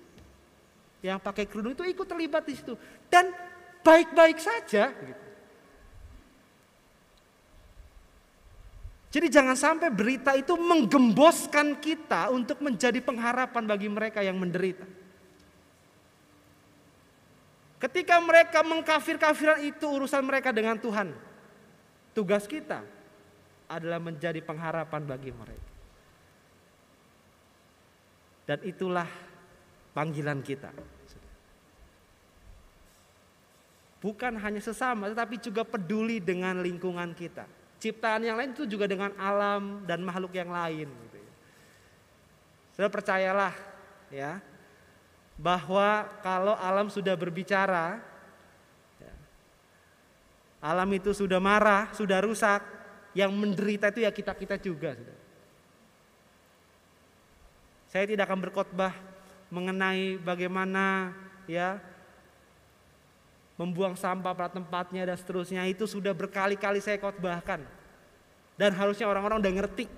yang pakai kerudung itu ikut terlibat di situ dan baik-baik saja. Jadi jangan sampai berita itu menggemboskan kita untuk menjadi pengharapan bagi mereka yang menderita. Ketika mereka mengkafir-kafiran itu urusan mereka dengan Tuhan. Tugas kita adalah menjadi pengharapan bagi mereka. Dan itulah panggilan kita. Bukan hanya sesama, tetapi juga peduli dengan lingkungan kita. Ciptaan yang lain itu juga dengan alam dan makhluk yang lain. Saudara percayalah ya, bahwa kalau alam sudah berbicara, alam itu sudah marah, sudah rusak, yang menderita itu ya kita-kita juga. Saya tidak akan berkhotbah mengenai bagaimana ya membuang sampah pada tempatnya dan seterusnya. Itu sudah berkali-kali saya khotbahkan. Dan harusnya orang-orang udah ngerti,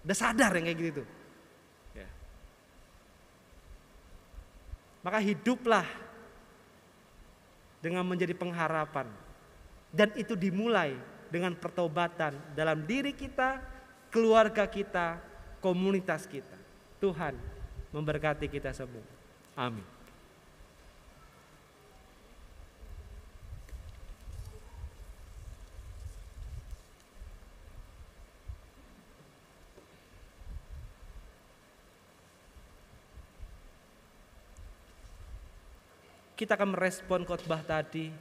udah sadar yang kayak gitu. Ya. Maka hiduplah dengan menjadi pengharapan. Dan itu dimulai dengan pertobatan dalam diri kita, keluarga kita, komunitas kita. Tuhan memberkati kita semua. Amin. Kita akan merespon khotbah tadi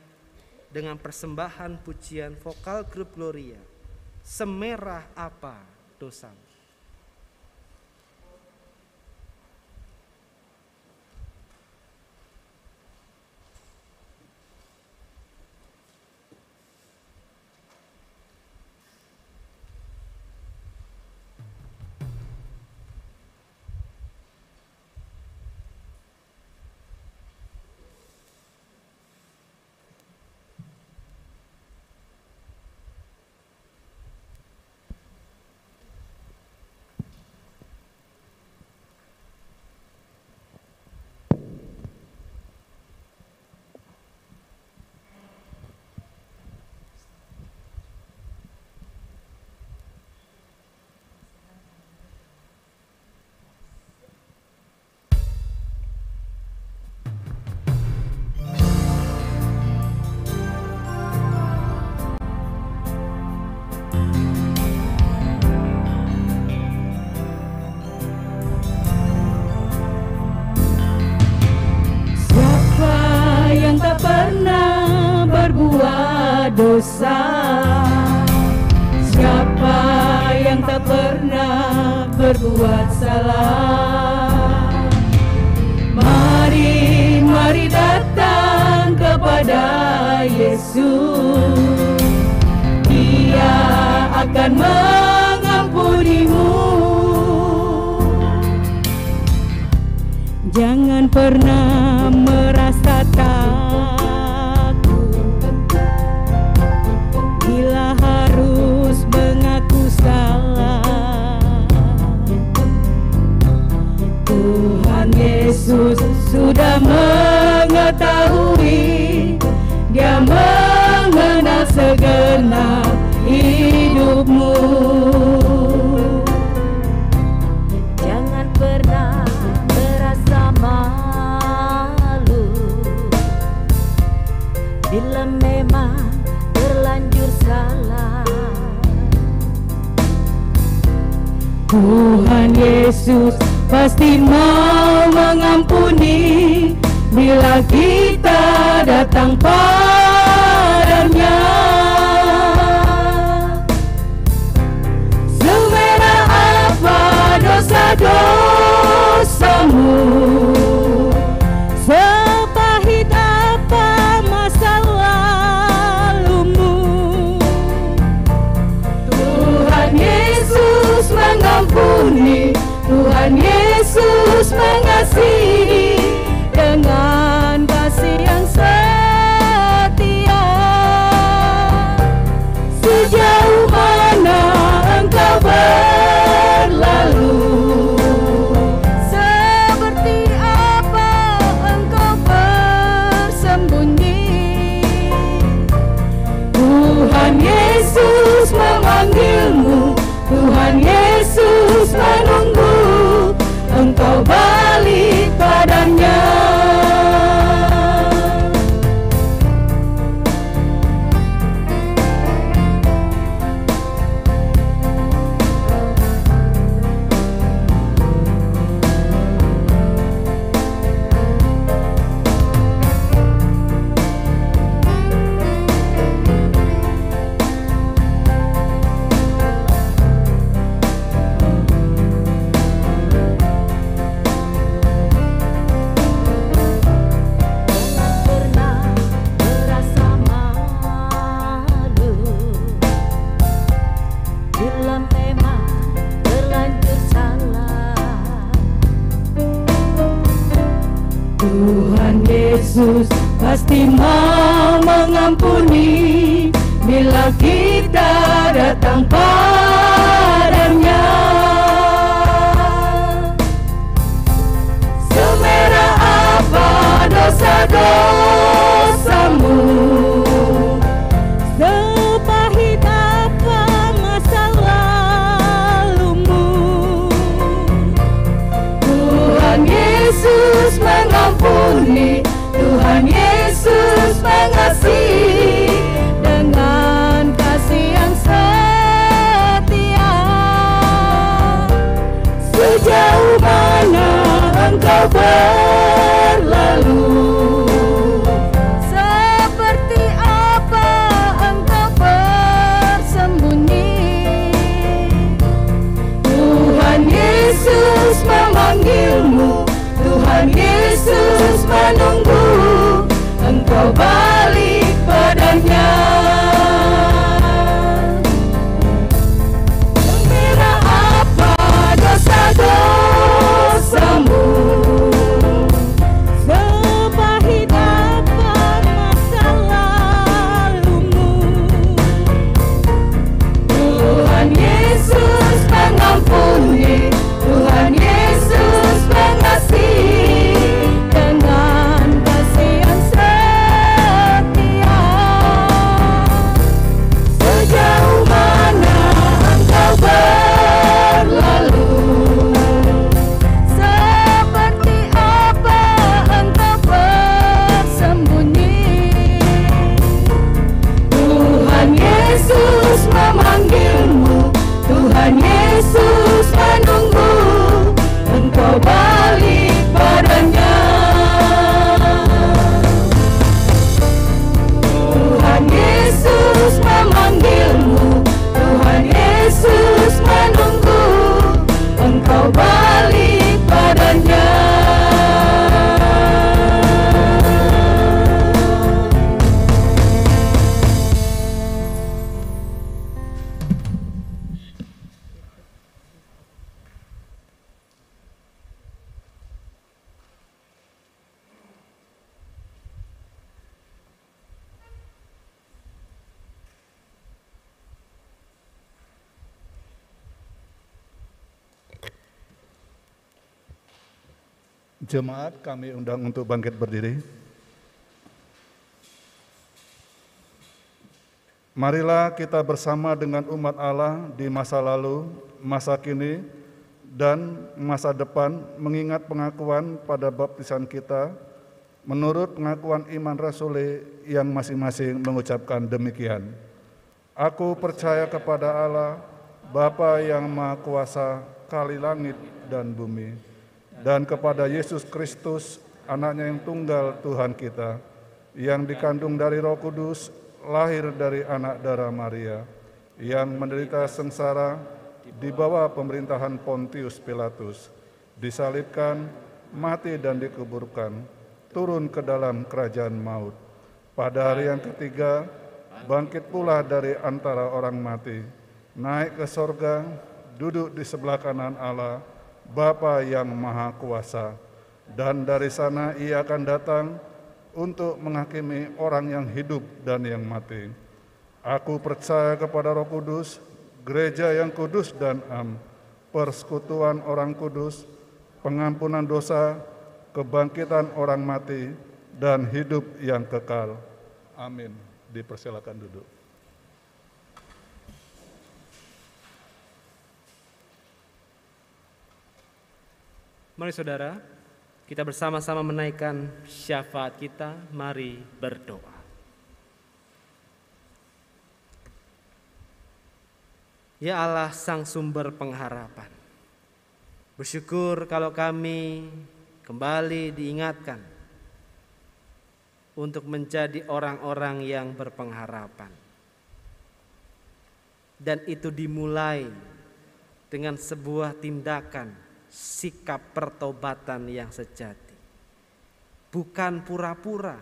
dengan persembahan pujian vokal grup Gloria. Semerah apa dosamu? Dosa, siapa yang tak pernah berbuat salah? Mari, mari datang kepada Yesus, Dia akan mengampunimu. Jangan pernah merasa Yesus sudah mengetahui, Dia mengenal segenap hidupmu. Jangan pernah merasa malu bila memang terlanjur salah. Tuhan Yesus pasti mau mengampuni bila kita datang padanya. Semerah apa dosa-dosamu, sepahit apa masa lalumu, Tuhan Yesus mengampuni, Tuhan Yesus mengasihi dengan kasih yang setia. Sejauh mana engkau Tuhan Yesus pasti mau mengampuni bila kita datang padanya. Semerah apa dosa-dosamu, sepahit apa masa lalumu, Tuhan Yesus mengampuni, Tuhan Yesus mengasihi dengan kasih yang setia. Sejauh mana engkau berlalu, seperti apa engkau bersembunyi, Tuhan Yesus memanggilmu, Tuhan Yesus menunggu engkau balik padanya. Semerah apa dosa-dosamu, sepahit apa masa lalumu, Tuhan Yesus mengampuni, Tuhan Yesus mengasihi dengan kasih yang setia. Sejauh mana engkau berlalu, seperti apa engkau bersembunyi, Tuhan Yesus memanggilmu, Tuhan Yesus menunggu engkau balik padanya. Tuhan Yesus memanggilmu, Tuhan Yesus menunggu engkau balik padanya. Jemaat kami undang untuk bangkit berdiri. Marilah kita bersama dengan umat Allah di masa lalu, masa kini, dan masa depan mengingat pengakuan pada baptisan kita menurut pengakuan iman rasuli yang masing-masing mengucapkan demikian. Aku percaya kepada Allah, Bapa yang Maha Kuasa, Kali langit dan bumi, dan kepada Yesus Kristus, anaknya yang tunggal Tuhan kita, yang dikandung dari Roh Kudus, lahir dari anak darah Maria, yang menderita sengsara di bawah pemerintahan Pontius Pilatus, disalibkan, mati dan dikuburkan, turun ke dalam kerajaan maut. Pada hari yang ketiga, bangkit pula dari antara orang mati, naik ke sorga, duduk di sebelah kanan Allah, Bapa yang Maha Kuasa, dan dari sana ia akan datang untuk menghakimi orang yang hidup dan yang mati. Aku percaya kepada Roh Kudus, gereja yang kudus dan am, persekutuan orang kudus, pengampunan dosa, kebangkitan orang mati, dan hidup yang kekal. Amin. Dipersilakan duduk. Mari saudara, kita bersama-sama menaikkan syafaat kita, mari berdoa. Ya Allah, Sang Sumber Pengharapan, bersyukur kalau kami kembali diingatkan untuk menjadi orang-orang yang berpengharapan. Dan itu dimulai dengan sebuah tindakan, sikap pertobatan yang sejati. Bukan pura-pura,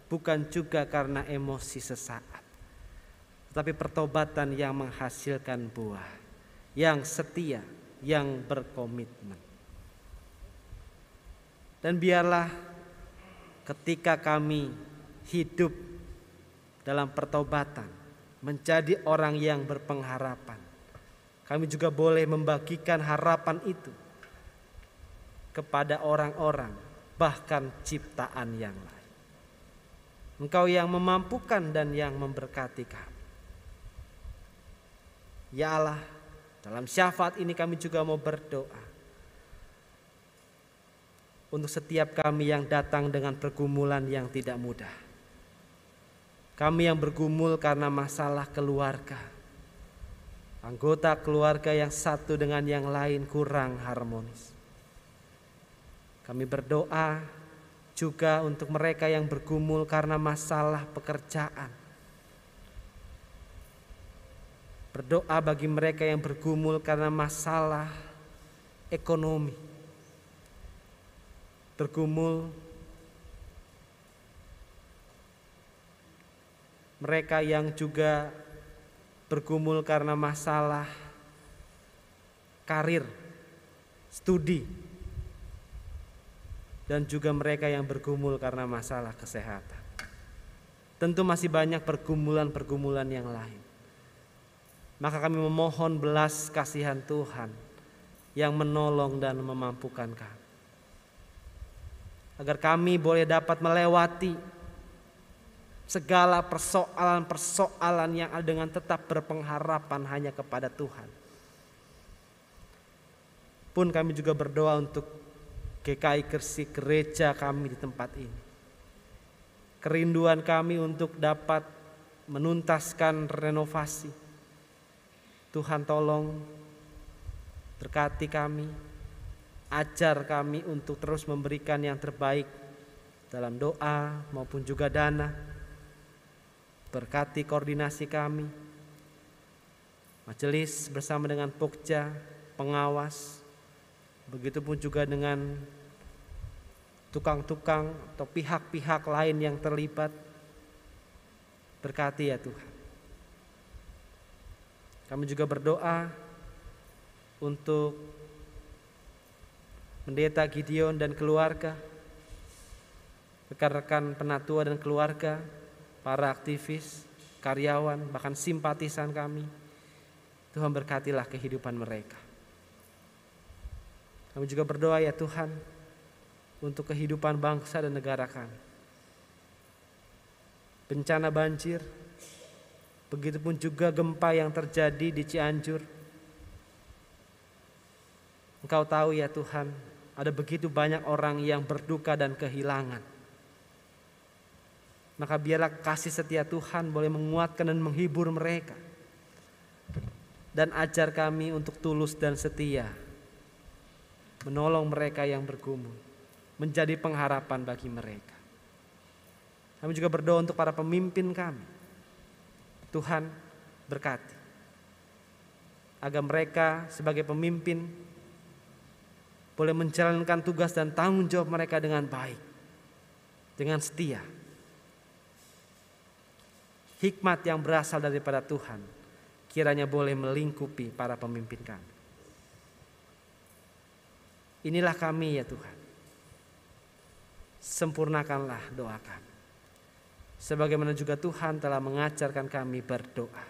bukan juga karena emosi sesaat, tetapi pertobatan yang menghasilkan buah, yang setia, yang berkomitmen. Dan biarlah ketika kami hidup dalam pertobatan, menjadi orang yang berpengharapan, kami juga boleh membagikan harapan itu kepada orang-orang, bahkan ciptaan yang lain. Engkau yang memampukan dan yang memberkati kami. Ya Allah, dalam syafaat ini kami juga mau berdoa untuk setiap kami yang datang dengan pergumulan yang tidak mudah. Kami yang bergumul karena masalah keluarga, anggota keluarga yang satu dengan yang lain kurang harmonis. Kami berdoa juga untuk mereka yang bergumul karena masalah pekerjaan. Berdoa bagi mereka yang bergumul karena masalah ekonomi. Bergumul mereka yang juga bergumul karena masalah karir, studi, dan juga mereka yang bergumul karena masalah kesehatan. Tentu masih banyak pergumulan-pergumulan yang lain. Maka kami memohon belas kasihan Tuhan yang menolong dan memampukan kami, agar kami boleh dapat melewati segala persoalan-persoalan yang dengan tetap berpengharapan hanya kepada Tuhan. Pun kami juga berdoa untuk GKI Gresik, gereja kami di tempat ini. Kerinduan kami untuk dapat menuntaskan renovasi. Tuhan tolong berkati kami, ajar kami untuk terus memberikan yang terbaik dalam doa maupun juga dana. Berkati koordinasi kami, majelis bersama dengan Pokja, pengawas, begitupun juga dengan tukang-tukang atau pihak-pihak lain yang terlibat. Berkati ya Tuhan. Kami juga berdoa untuk Pendeta Gideon dan keluarga, rekan-rekan penatua dan keluarga, para aktivis, karyawan, bahkan simpatisan kami. Tuhan berkatilah kehidupan mereka. Kami juga berdoa ya Tuhan untuk kehidupan bangsa dan negara kami. Bencana banjir, begitupun juga gempa yang terjadi di Cianjur. Engkau tahu ya Tuhan, ada begitu banyak orang yang berduka dan kehilangan. Maka biarlah kasih setia Tuhan boleh menguatkan dan menghibur mereka. Dan ajar kami untuk tulus dan setia menolong mereka yang bergumul, menjadi pengharapan bagi mereka. Kami juga berdoa untuk para pemimpin kami. Tuhan berkati agar mereka sebagai pemimpin boleh menjalankan tugas dan tanggung jawab mereka dengan baik, dengan setia. Hikmat yang berasal daripada Tuhan kiranya boleh melingkupi para pemimpin kami. Inilah kami ya Tuhan. Sempurnakanlah doa kami, sebagaimana juga Tuhan telah mengajarkan kami berdoa.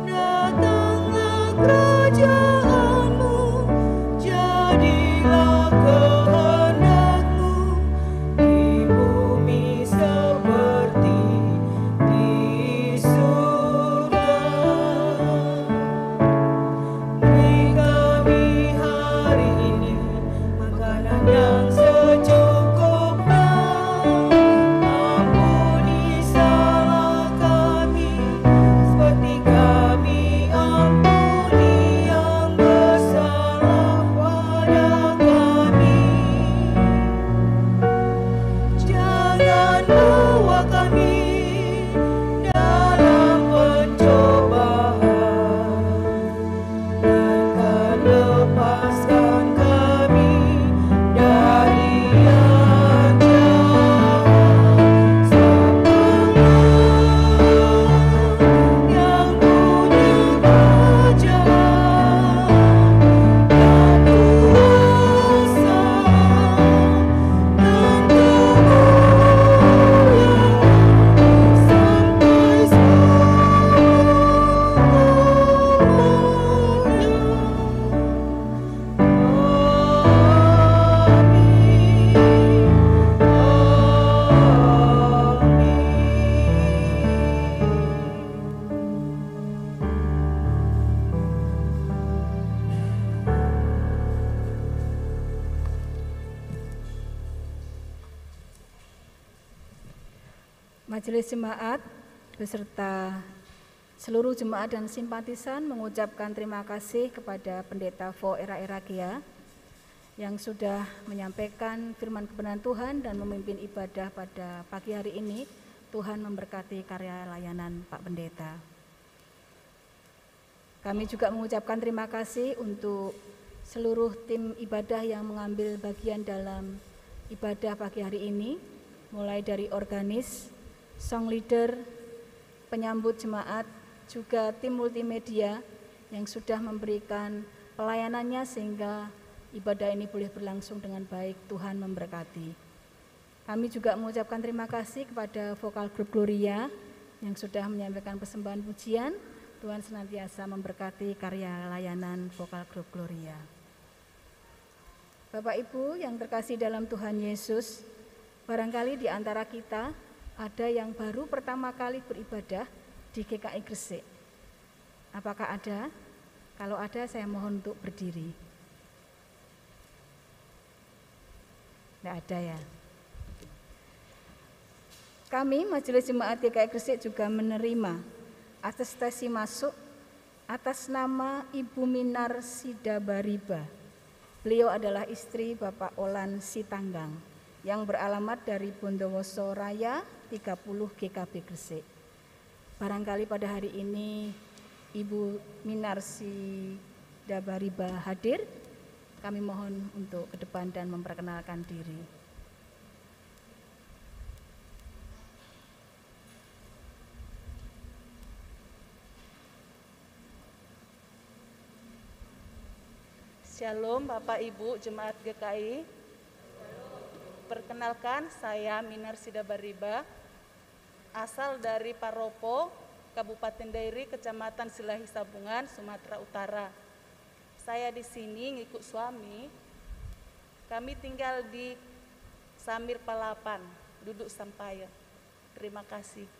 Datanglah kerajaan Majelis Jemaat beserta seluruh jemaat dan simpatisan mengucapkan terima kasih kepada Pendeta Vo Era Gia yang sudah menyampaikan firman kebenaran Tuhan dan memimpin ibadah pada pagi hari ini. Tuhan memberkati karya layanan Pak Pendeta. Kami juga mengucapkan terima kasih untuk seluruh tim ibadah yang mengambil bagian dalam ibadah pagi hari ini, mulai dari organis, song leader, penyambut jemaat, juga tim multimedia yang sudah memberikan pelayanannya sehingga ibadah ini boleh berlangsung dengan baik. Tuhan memberkati. Kami juga mengucapkan terima kasih kepada vokal grup Gloria yang sudah menyampaikan persembahan pujian. Tuhan senantiasa memberkati karya layanan vokal grup Gloria. Bapak Ibu yang terkasih dalam Tuhan Yesus, barangkali di antara kita ada yang baru pertama kali beribadah di GKI Gresik. Apakah ada? Kalau ada, saya mohon untuk berdiri. Tidak ada ya. Kami Majelis Jemaat GKI Gresik juga menerima atestasi masuk atas nama Ibu Minar Sidabariba. Beliau adalah istri Bapak Olan Sitanggang yang beralamat dari Bondowoso Raya 30 GKB Gresik. Barangkali pada hari ini Ibu Minar Sidabariba hadir. Kami mohon untuk ke depan dan memperkenalkan diri. Shalom Bapak Ibu Jemaat GKI. Perkenalkan, saya Minar Sidabariba, asal dari Paropo, Kabupaten Dairi, Kecamatan Silahi Sabungan, Sumatera Utara. Saya di sini ngikut suami. Kami tinggal di Samir Palapan, duduk Sampayan. Terima kasih.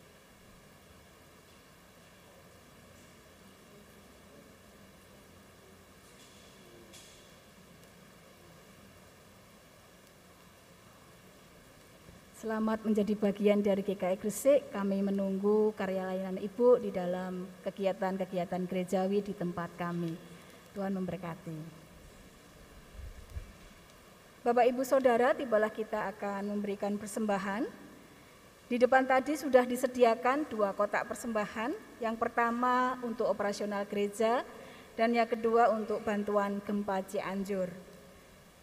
Selamat menjadi bagian dari GKI Gresik. Kami menunggu karya layanan Ibu di dalam kegiatan-kegiatan gerejawi di tempat kami. Tuhan memberkati. Bapak Ibu Saudara, tibalah kita akan memberikan persembahan. Di depan tadi sudah disediakan 2 kotak persembahan. Yang pertama untuk operasional gereja dan yang kedua untuk bantuan gempa Cianjur.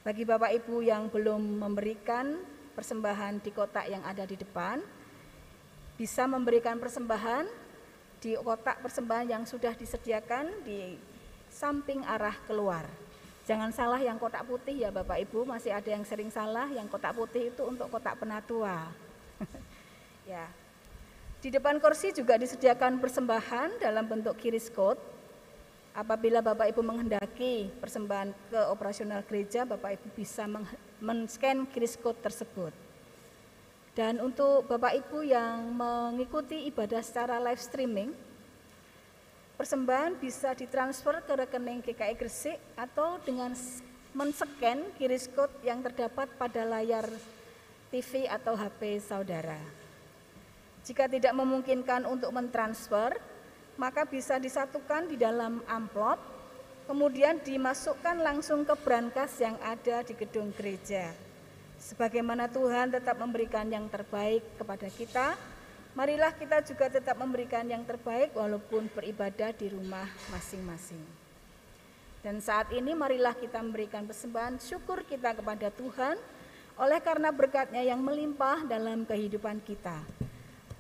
Bagi Bapak Ibu yang belum memberikan persembahan di kotak yang ada di depan, bisa memberikan persembahan di kotak persembahan yang sudah disediakan di samping arah keluar. Jangan salah yang kotak putih ya Bapak Ibu, masih ada yang sering salah, yang kotak putih itu untuk kotak penatua. Ya. Di depan kursi juga disediakan persembahan dalam bentuk QRIS code. Apabila Bapak Ibu menghendaki persembahan ke operasional gereja, Bapak Ibu bisa men-scan QRIS code tersebut. Dan untuk Bapak Ibu yang mengikuti ibadah secara live streaming, persembahan bisa ditransfer ke rekening GKI Gresik atau dengan men-scan QRIS code yang terdapat pada layar TV atau HP saudara. Jika tidak memungkinkan untuk mentransfer, maka bisa disatukan di dalam amplop, kemudian dimasukkan langsung ke brankas yang ada di gedung gereja. Sebagaimana Tuhan tetap memberikan yang terbaik kepada kita, marilah kita juga tetap memberikan yang terbaik walaupun beribadah di rumah masing-masing. Dan saat ini marilah kita memberikan persembahan syukur kita kepada Tuhan oleh karena berkat-Nya yang melimpah dalam kehidupan kita.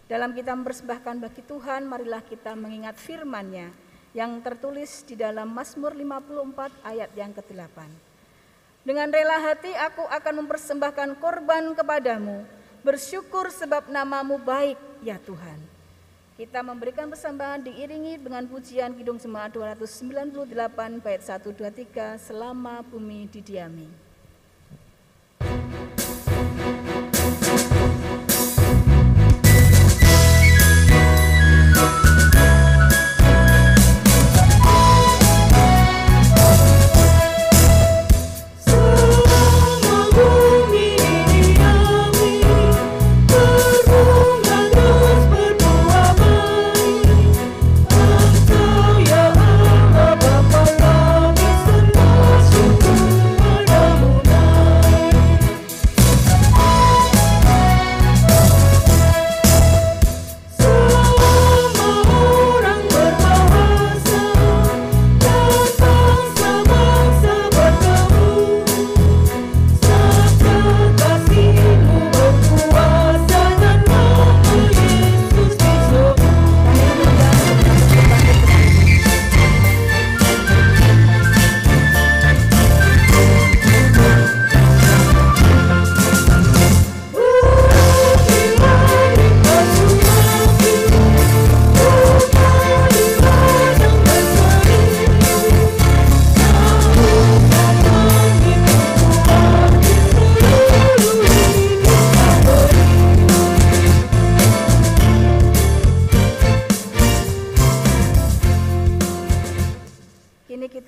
Dalam kita mempersembahkan bagi Tuhan, marilah kita mengingat firman-Nya yang tertulis di dalam Mazmur 54 ayat yang ke-8. Dengan rela hati aku akan mempersembahkan korban kepadamu, bersyukur sebab nama-Mu baik ya Tuhan. Kita memberikan persembahan diiringi dengan pujian Kidung Jemaat 298 bait 1, 2, 3, selama bumi didiami. Semua bumi didiami, berbunga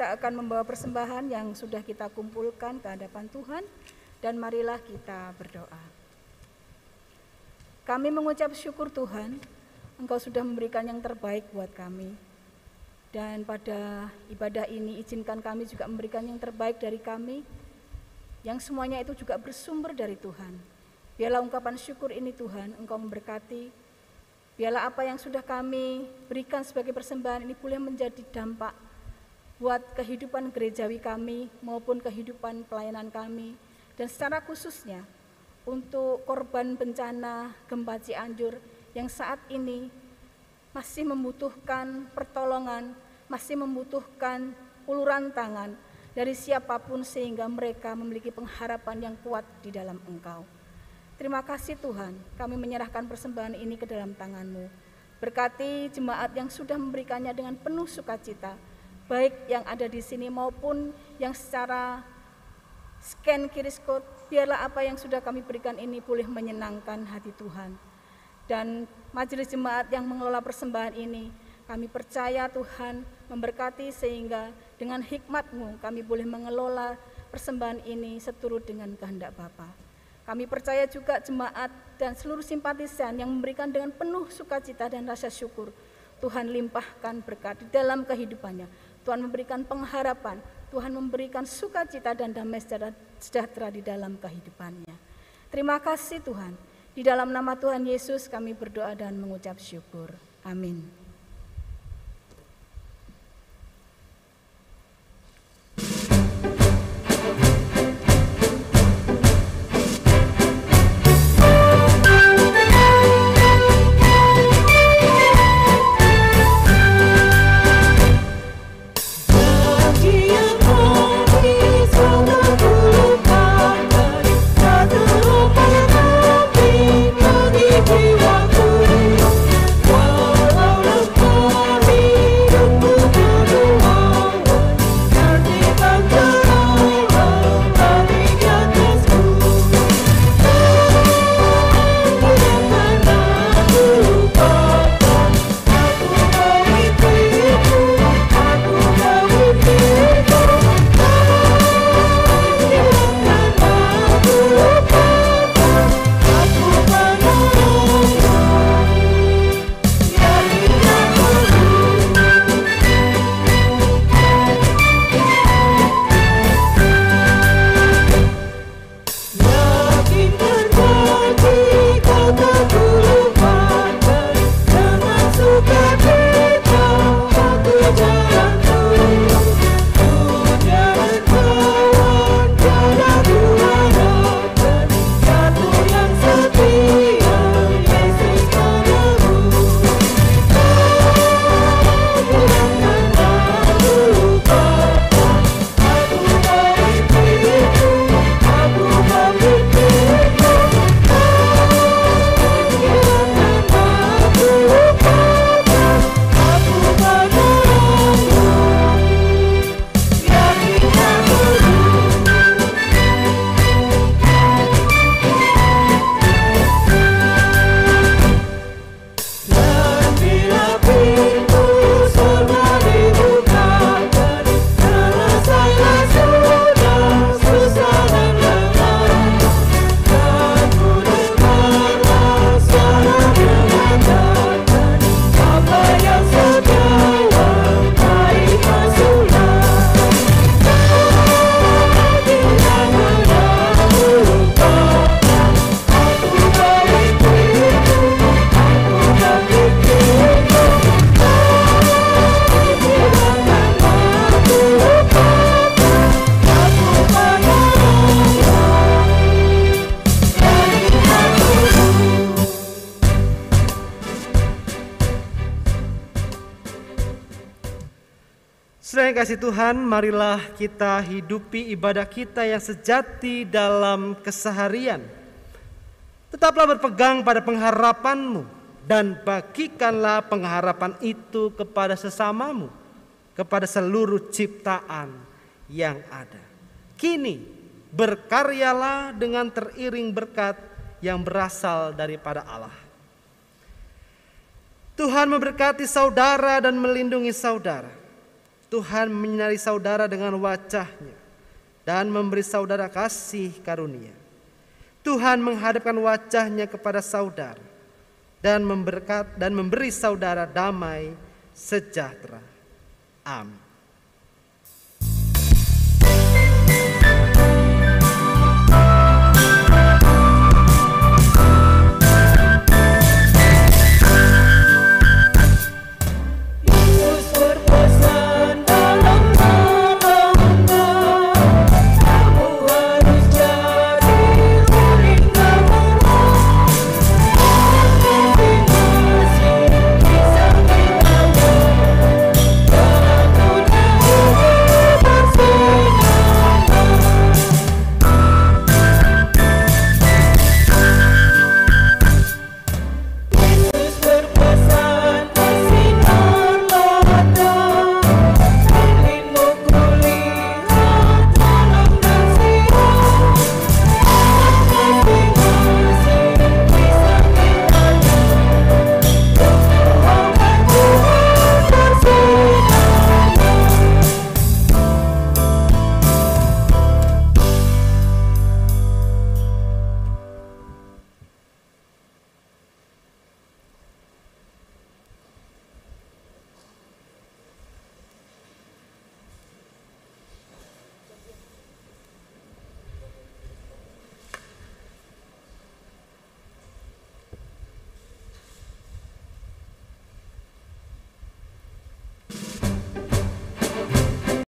kita akan membawa persembahan yang sudah kita kumpulkan ke hadapan Tuhan, dan marilah kita berdoa. Kami mengucap syukur Tuhan, Engkau sudah memberikan yang terbaik buat kami. Dan pada ibadah ini izinkan kami juga memberikan yang terbaik dari kami, yang semuanya itu juga bersumber dari Tuhan. Biarlah ungkapan syukur ini Tuhan, Engkau memberkati. Biarlah apa yang sudah kami berikan sebagai persembahan ini boleh menjadi dampak buat kehidupan gerejawi kami maupun kehidupan pelayanan kami. Dan secara khususnya untuk korban bencana gempa Cianjur yang saat ini masih membutuhkan pertolongan, masih membutuhkan uluran tangan dari siapapun sehingga mereka memiliki pengharapan yang kuat di dalam Engkau. Terima kasih Tuhan, kami menyerahkan persembahan ini ke dalam tangan-Mu. Berkati jemaat yang sudah memberikannya dengan penuh sukacita, baik yang ada di sini maupun yang secara scan QR code, biarlah apa yang sudah kami berikan ini boleh menyenangkan hati Tuhan. Dan majelis jemaat yang mengelola persembahan ini, kami percaya Tuhan memberkati sehingga dengan hikmat-Mu kami boleh mengelola persembahan ini seturut dengan kehendak Bapa. Kami percaya juga jemaat dan seluruh simpatisan yang memberikan dengan penuh sukacita dan rasa syukur. Tuhan limpahkan berkat di dalam kehidupannya. Tuhan memberikan pengharapan, Tuhan memberikan sukacita dan damai sejahtera di dalam kehidupannya. Terima kasih Tuhan. Di dalam nama Tuhan Yesus kami berdoa dan mengucap syukur. Amin. Saudara yang kasih Tuhan, marilah kita hidupi ibadah kita yang sejati dalam keseharian. Tetaplah berpegang pada pengharapan-Mu dan bagikanlah pengharapan itu kepada sesamamu, kepada seluruh ciptaan yang ada. Kini berkaryalah dengan teriring berkat yang berasal daripada Allah. Tuhan memberkati saudara dan melindungi saudara. Tuhan menyinari saudara dengan wajah-Nya dan memberi saudara kasih karunia. Tuhan menghadapkan wajah-Nya kepada saudara dan memberi saudara damai sejahtera. Amin.